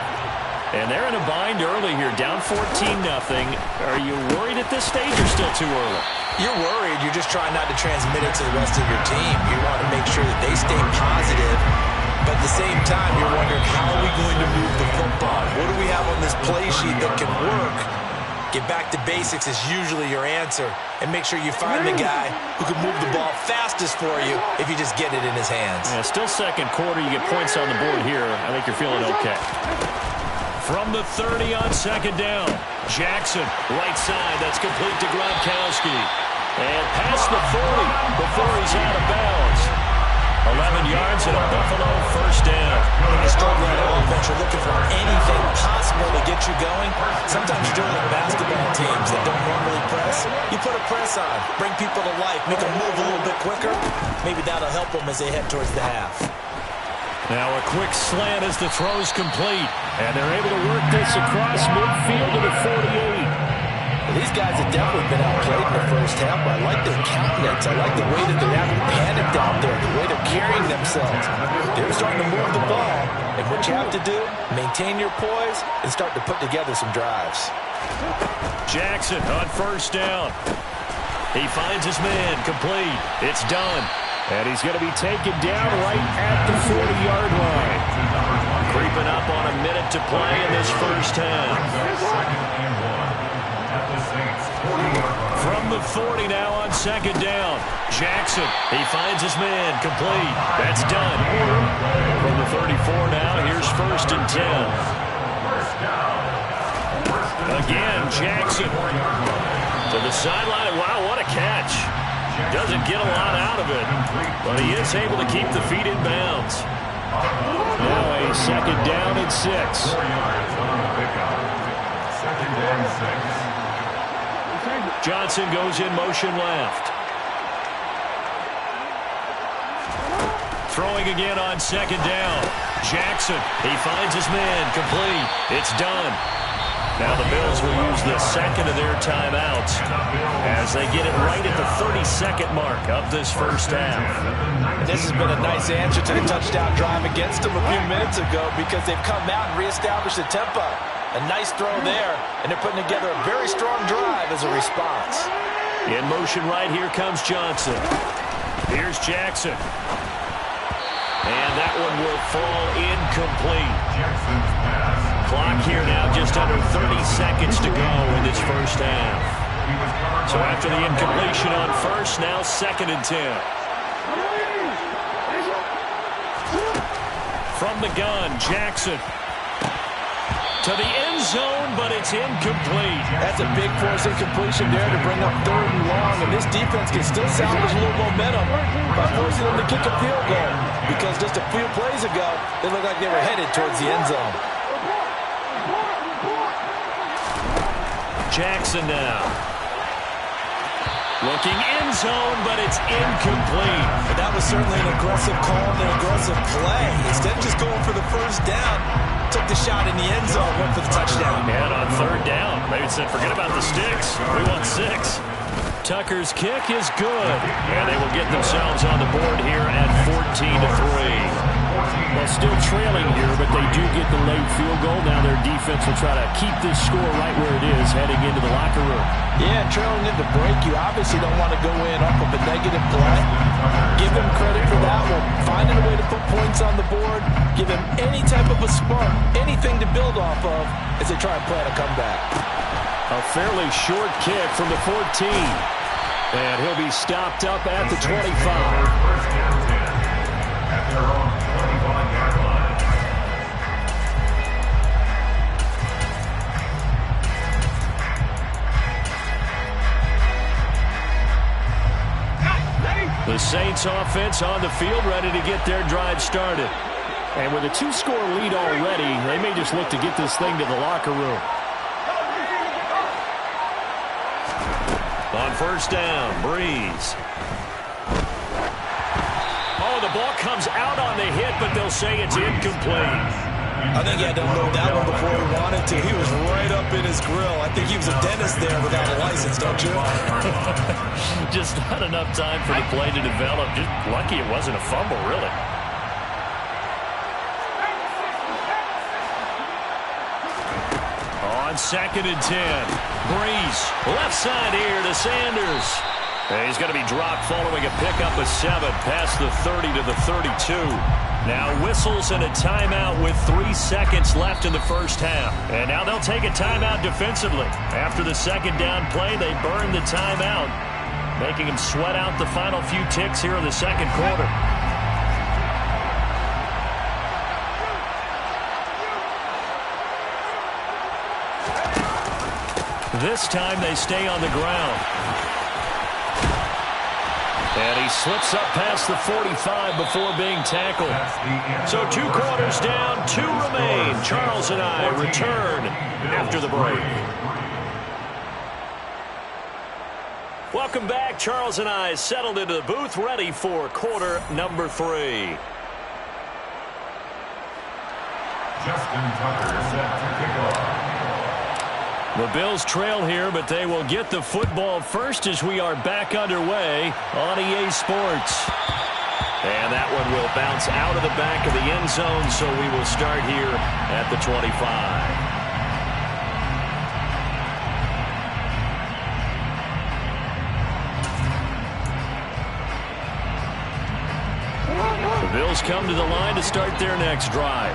And they're in a bind early here, down 14-0. Are you worried at this stage or still too early? You're worried. You're just trying not to transmit it to the rest of your team. You want to make sure that they stay positive. But at the same time, you're wondering, how are we going to move the football? What do we have on this play sheet that can work Get back to basics is usually your answer. And make sure you find the guy who can move the ball fastest for you if you just get it in his hands. Yeah, still second quarter. You get points on the board here. I think you're feeling okay. From the 30 on second down. Jackson, right side. That's complete to Gronkowski. And past the 40 before he's out of bounds. 11 yards and a Buffalo first down. When you struggle on offense, you're looking for anything possible to get you going. Sometimes you're doing like basketball teams that don't normally press. You put a press on, bring people to life, make them move a little bit quicker. Maybe that'll help them as they head towards the half. Now a quick slant as the throw's complete. And they're able to work this across midfield to the 48. These guys have definitely been outplayed in the first half, but I like their countenance. I like the way that they're having panicked out there, the way they're carrying themselves. They're starting to move the ball, and what you have to do, maintain your poise and start to put together some drives. Jackson on first down. He finds his man, complete. It's done. And he's going to be taken down right at the 40-yard line. Creeping up on a minute to play in this first half. From the 40 now on second down. Jackson, he finds his man, complete. That's done. From the 34 now, here's first and 10. Again, Jackson to the sideline. Wow, what a catch. Doesn't get a lot out of it, but he is able to keep the feet in bounds. Now a second down and 6. 4 yards on the pickup. Second and 6. Johnson goes in motion left. Throwing again on second down. Jackson, he finds his man, complete. It's done. Now the Bills will use the second of their timeouts as they get it right at the 32nd mark of this first half. This has been a nice answer to the touchdown drive against them a few minutes ago because they've come out and reestablished the tempo. A nice throw there, and they're putting together a very strong drive as a response. In motion right, here comes Johnson. Here's Jackson. And that one will fall incomplete. Clock here now just under 30 seconds to go in this first half. So after the incompletion on first, now second and 10. From the gun, Jackson. To the end zone, but it's incomplete. That's a big force incompletion there to bring up third and long, and this defense can still salvage a little momentum by forcing them to kick a field goal because just a few plays ago, they looked like they were headed towards the end zone. Jackson now. Looking end zone, but it's incomplete. But that was certainly an aggressive call and an aggressive play. Instead of just going for the first down, took the shot in the end zone, went for the touchdown. And on third down, they said, forget about the sticks. We want 6. Tucker's kick is good. And they will get themselves on the board here at 14-3. Well, still trailing here, but they do get the late field goal. Now their defense will try to keep this score right where it is heading into the locker room. Yeah, trailing in the break, you obviously don't want to go in off of a negative play. Give them credit for that one. Finding a way to put points on the board. Give them any type of a spark, anything to build off of as they try and plan a comeback. A fairly short kick from the 14. And he'll be stopped up at the 25. At their own 25-yard line. The Saints offense on the field, ready to get their drive started. And with a 2-score lead already, they may just look to get this thing to the locker room. On first down, Breeze. Oh, the ball comes out on the hit, but they'll say it's incomplete. I think he had to unload that one before he wanted to. He was right up in his grill. I think he was a dentist there without a license, don't you? Just not enough time for the play to develop. Just lucky it wasn't a fumble, really. On second and 10, Breeze, left side here to Sanders. And he's going to be dropped following a pickup of 7 past the 30 to the 32. Now whistles and a timeout with 3 seconds left in the first half. And now they'll take a timeout defensively. After the second down play, they burn the timeout, making them sweat out the final few ticks here in the second quarter. This time they stay on the ground. And he slips up past the 45 before being tackled. So 2 quarters down, 2 remain. Charles and I return after the break. Welcome back. Charles and I settled into the booth, ready for quarter number 3. Justin Tucker set to kick off. The Bills trail here, but they will get the football first as we are back underway on EA Sports. And that one will bounce out of the back of the end zone, so we will start here at the 25. The Bills come to the line to start their next drive.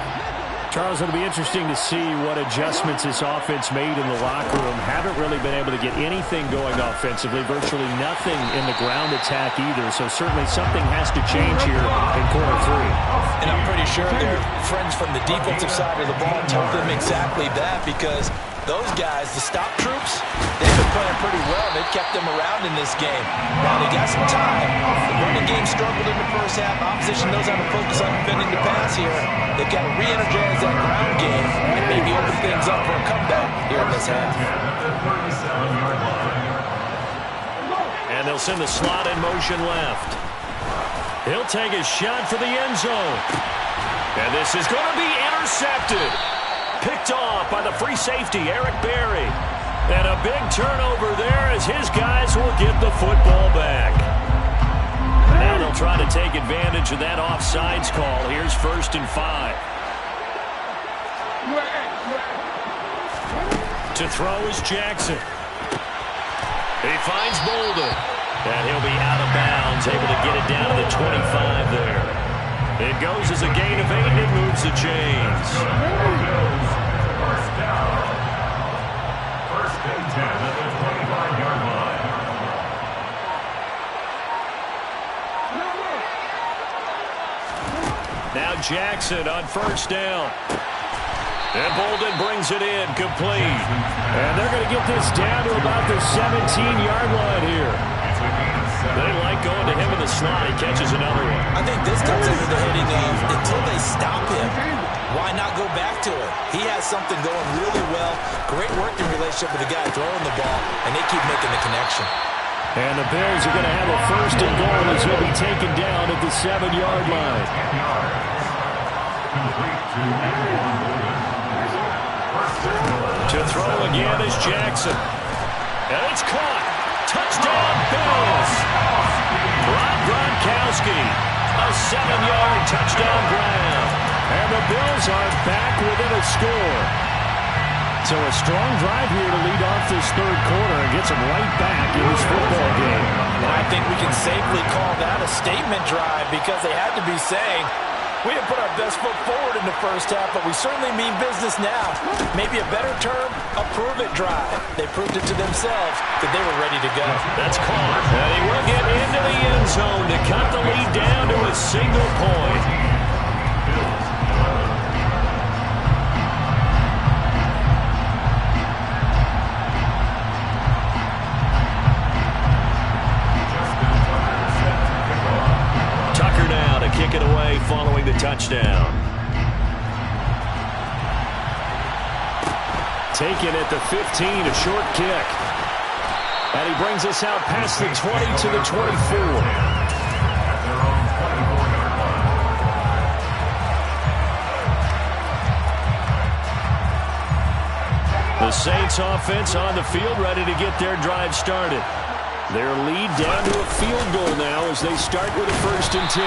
Charles, it'll be interesting to see what adjustments this offense made in the locker room. Haven't really been able to get anything going offensively, virtually nothing in the ground attack either. So certainly something has to change here in quarter 3. And I'm pretty sure their friends from the defensive side of the ball told them exactly that, because those guys, the stop troops, they've been playing pretty well. They've kept them around in this game. Now they got some time. The running game struggled in the first half. Opposition knows how to focus on defending the pass here. They've got to re-energize that ground game and maybe open things up for a comeback here in this half. And they'll send the slot in motion left. He'll take a shot for the end zone. And this is going to be intercepted. Picked off by the free safety, Eric Berry. And a big turnover there as his guys will get the football back. Now they'll try to take advantage of that offsides call. Here's 1st and 5. To throw is Jackson. He finds Bolden. And he'll be out of bounds, able to get it down to the 25 there. It goes as a gain of 8, and it moves the chains. First down. 1st and 10 at the 25-yard line. Now Jackson on 1st down. And Bolden brings it in, complete. And they're going to get this down to about the 17-yard line here. They like going to him in the slot. He catches another one. I think this comes under the heading of, until they stop him, why not go back to it? He has something going really well. Great working relationship with the guy throwing the ball, and they keep making the connection. And the Bills are going to have a 1st and goal as he'll be taken down at the 7-yard line. To throw again is Jackson. And it's caught. Touchdown, Bills. Rob Gronkowski. A 7-yard touchdown grab. And the Bills are back within a score. So a strong drive here to lead off this 3rd quarter and gets them right back in this football game. And I think we can safely call that a statement drive, because they had to be saying, we didn't put our best foot forward in the first half, but we certainly mean business now. Maybe a better term, a prove-it drive. They proved it to themselves that they were ready to go. That's caught. And he will get into the end zone to cut the lead down to a single point. Tucker now to kick it away following the touchdown. Taken at the 15, a short kick. And he brings us out past the 20 to the 24. The Saints offense on the field, ready to get their drive started. Their lead down to a field goal now as they start with a 1st and 10.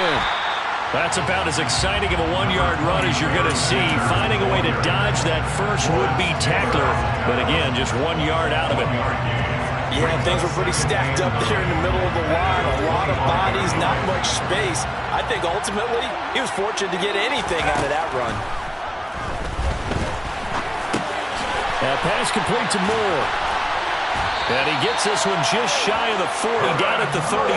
That's about as exciting of a 1-yard run as you're going to see, finding a way to dodge that first would-be tackler, but again, just 1 yard out of it. Yeah, things were pretty stacked up there in the middle of the line. A lot of bodies, not much space. I think ultimately he was fortunate to get anything out of that run. That pass complete to Moore. And he gets this one just shy of the 40, down at the 39.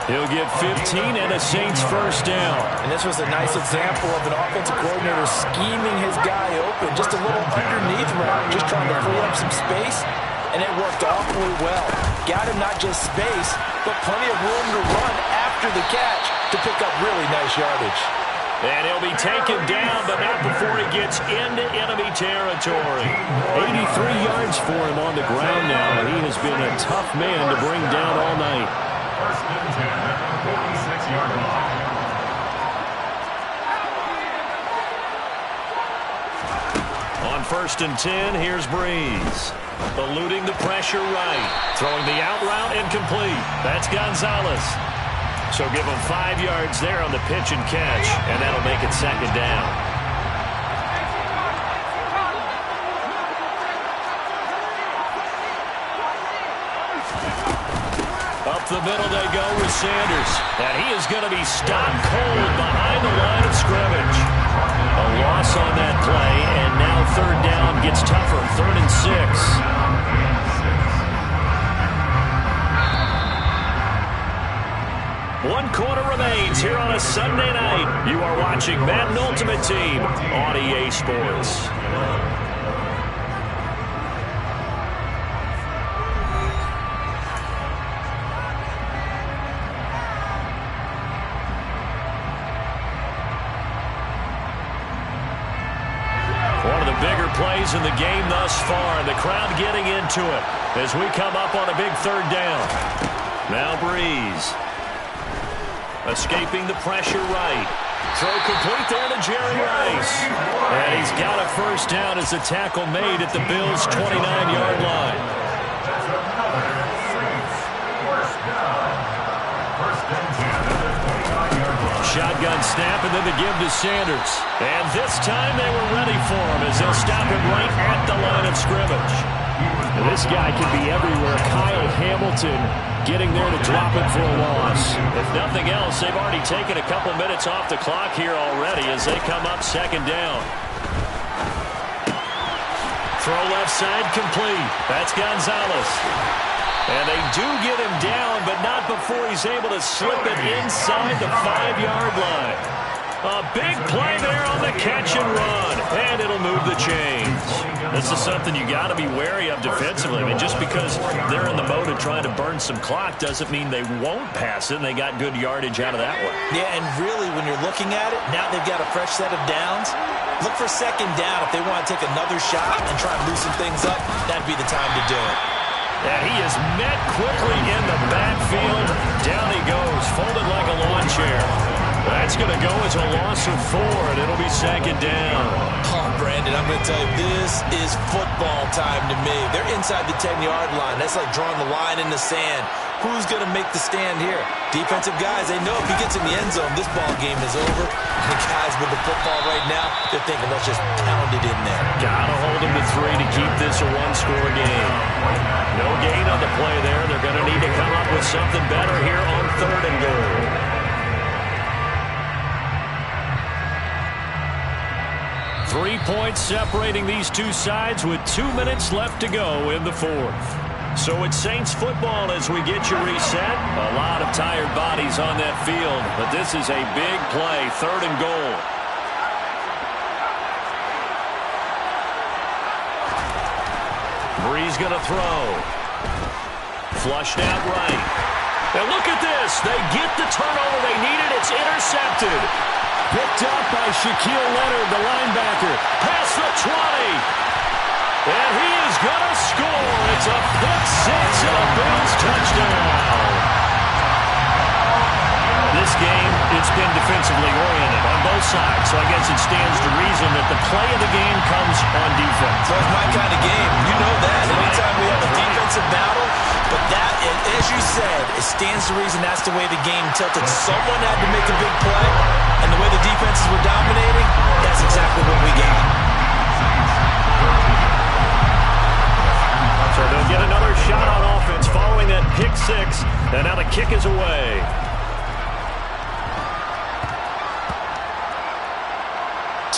He'll get 15 and a Saints first down. And this was a nice example of an offensive coordinator scheming his guy open. Just a little underneath route, just trying to free up some space. And it worked awfully well. Got him not just space, but plenty of room to run after the catch to pick up really nice yardage. And he'll be taken down, but not before he gets into enemy territory. 83 yards for him on the ground now. He has been a tough man to bring down all night. First and 10 at the 46-yard line. On first and 10, here's Breeze. Eluding the pressure right. Throwing the out route incomplete. That's Gonzalez. So give him 5 yards there on the pitch and catch, and that'll make it second down. Up the middle they go with Sanders. And he is going to be stopped cold behind the line of scrimmage. A loss on that play, and now third down gets tougher. 3rd and 6. 1 quarter remains here on a Sunday night. You are watching Madden Ultimate Team on EA Sports. One of the bigger plays in the game thus far, and the crowd getting into it as we come up on a big third down. Now Breeze. Escaping the pressure right. Throw complete there to Jerry Rice. And he's got a first down as the tackle made at the Bills' 29-yard line. That's another Saints first down. First and 10 at the 29-yard line. Shotgun snap and then the give to Sanders. And this time they were ready for him as they'll stop him right at the line of scrimmage. And this guy can be everywhere. Kyle Hamilton getting there to drop it for a loss. If nothing else, they've already taken a couple minutes off the clock here already as they come up second down. Throw left side complete. That's Gonzalez. And they do get him down, but not before he's able to slip it inside the 5-yard line. A big play there on the catch and run, and it'll move the chains. This is something you got to be wary of defensively. I mean, just because they're in the mode of trying to burn some clock doesn't mean they won't pass it, and they got good yardage out of that one. Yeah, and really, when you're looking at it, now they've got a fresh set of downs. Look for second down. If they want to take another shot and try and loosen things up, that'd be the time to do it. And he is met quickly in the backfield. Down he goes, folded like a lawn chair. That's going to go as a loss of 4, and it'll be second down. Oh, Brandon, I'm going to tell you, this is football time to me. They're inside the 10-yard line. That's like drawing the line in the sand. Who's going to make the stand here? Defensive guys, they know if he gets in the end zone, this ball game is over. The guys with the football right now, they're thinking, let's just pound it in there. Got to hold him to 3 to keep this a one-score game. No gain on the play there. They're going to need to come up with something better here on 3rd and goal. 3 points separating these two sides with 2 minutes left to go in the 4th. So it's Saints football as we get you reset. A lot of tired bodies on that field, but this is a big play, 3rd and goal. Breeze going to throw. Flushed out right. And look at this. They get the turnover they needed. It's intercepted. Picked up by Shaquille Leonard, the linebacker. Past the 20. And he is going to score. It's a pick 6 and a Bills touchdown. This game, it's been defensively oriented on both sides. So I guess it stands to reason that the play of the game comes on defense. So it's my kind of game. You know that. Anytime we have a defensive battle, but that, as you said, it stands to reason that's the way the game tilted. Someone had to make a big play, and the way the defenses were dominating, that's exactly what we got. So they'll get another shot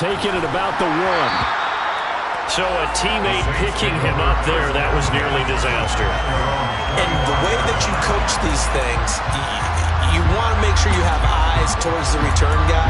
taken at about the 1. So a teammate picking him up there, that was nearly disaster. And the way that you coach these things, you want to make sure you have eyes towards the return guy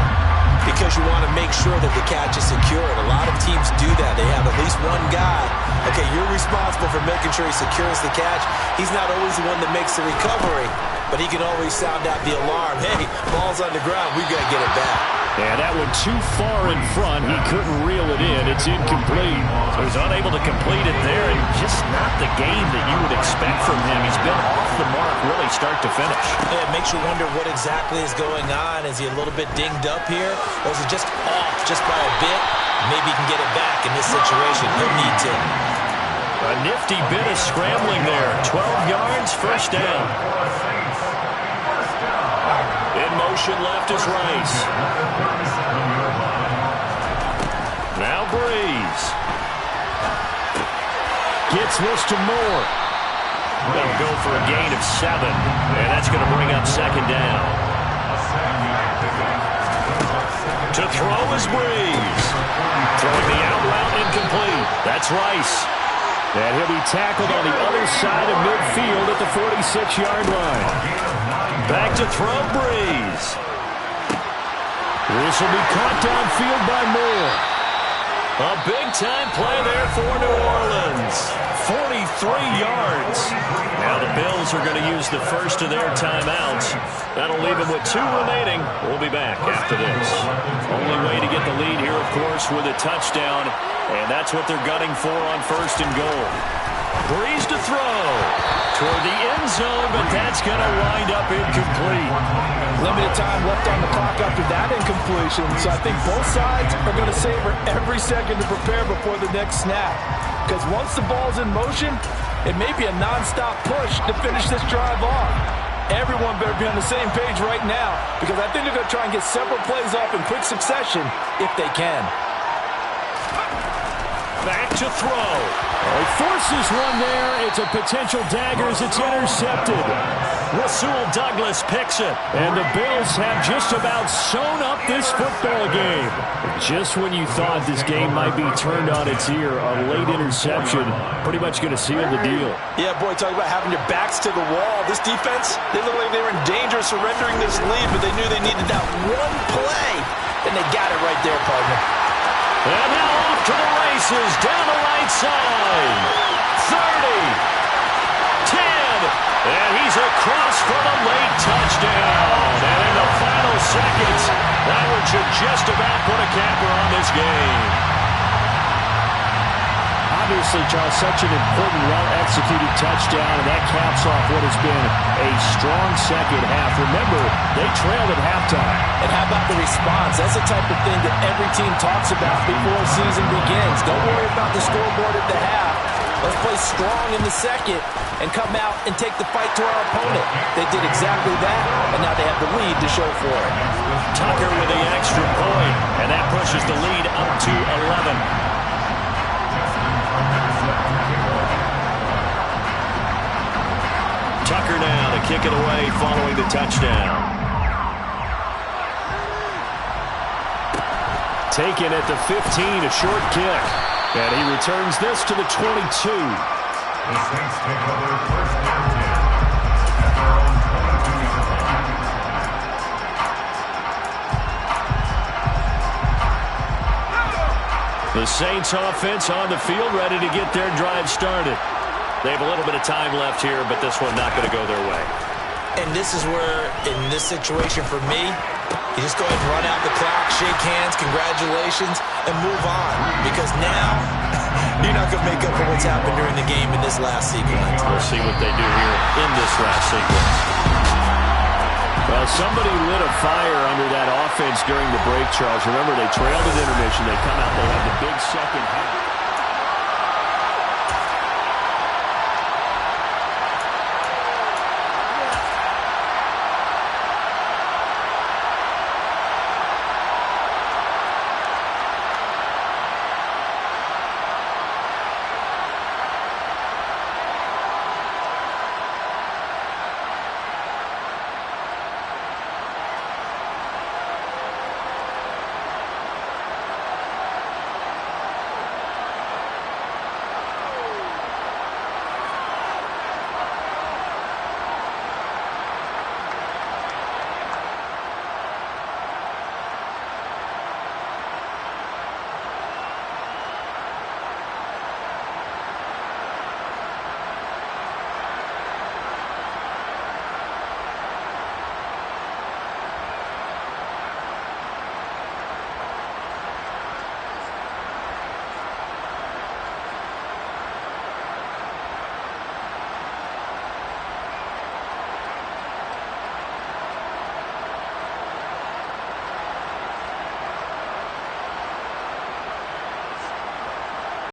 because you want to make sure that the catch is secure. And a lot of teams do that. They have at least one guy. Okay, you're responsible for making sure he secures the catch. He's not always the one that makes the recovery, but he can always sound out the alarm. Hey, ball's on the ground. We've got to get it back. Yeah, that one too far in front. He couldn't reel it in. It's incomplete. So he's unable to complete it there, and just not the game that you would expect from him. He's been off the mark really start to finish. Yeah, it makes you wonder what exactly is going on. Is he a little bit dinged up here, or is it just off just by a bit? Maybe he can get it back in this situation. He'll need to. A nifty bit of scrambling there. 12 yards, first down. In motion left is Rice. Now Breeze. Gets this to Moore. They'll go for a gain of 7. And that's going to bring up second down. To throw is Breeze. Throwing the out route incomplete. That's Rice. And he'll be tackled on the other side of midfield at the 46-yard line. Back to throw, Breeze. This will be caught downfield by Moore. A big-time play there for New Orleans. 43 yards. Now the Bills are going to use the first of their timeouts. That'll leave them with 2 remaining. We'll be back after this. Only way to get the lead here, of course, with a touchdown. And that's what they're gunning for on first and goal. Breeze to throw toward the end zone, but that's going to wind up incomplete. Limited time left on the clock after that incompletion, so I think both sides are going to savor every second to prepare before the next snap. Because once the ball's in motion, it may be a non-stop push to finish this drive off. Everyone better be on the same page right now, because I think they're going to try and get several plays off in quick succession if they can. Back to throw. He forces one there. It's a potential dagger as it's intercepted. Rasul Douglas picks it. And the Bills have just about sewn up this football game. Just when you thought this game might be turned on its ear, a late interception pretty much going to seal the deal. Yeah, boy, talk about having your backs to the wall. This defense, they look like they were in danger of surrendering this lead, but they knew they needed that one play. And they got it right there, partner. And now off to the races, down the right side. 30, 10, and he's across for the late touchdown. And in the final seconds, that one should just about put a capper on this game. Obviously, Charles, such an important, well-executed touchdown, and that caps off what has been a strong second half. Remember, they trailed at halftime. And how about the response? That's the type of thing that every team talks about before a season begins. Don't worry about the scoreboard at the half. Let's play strong in the second and come out and take the fight to our opponent. They did exactly that, and now they have the lead to show for it. Tucker with the extra point, and that pushes the lead up to 11. Tucker now to kick it away following the touchdown. Taken at the 15, a short kick. And he returns this to the 22. The Saints take over first and 10 at their own 22-yard line. The Saints offense on the field, ready to get their drive started. They have a little bit of time left here, but this one not going to go their way. And this is where, in this situation for me, you just go ahead and run out the clock, shake hands, congratulations, and move on. Because now, you're not going to make up for what's happened during the game in this last sequence. We'll see what they do here in this last sequence. Well, somebody lit a fire under that offense during the break, Charles. Remember, they trailed at intermission. They come out, they have the big second half.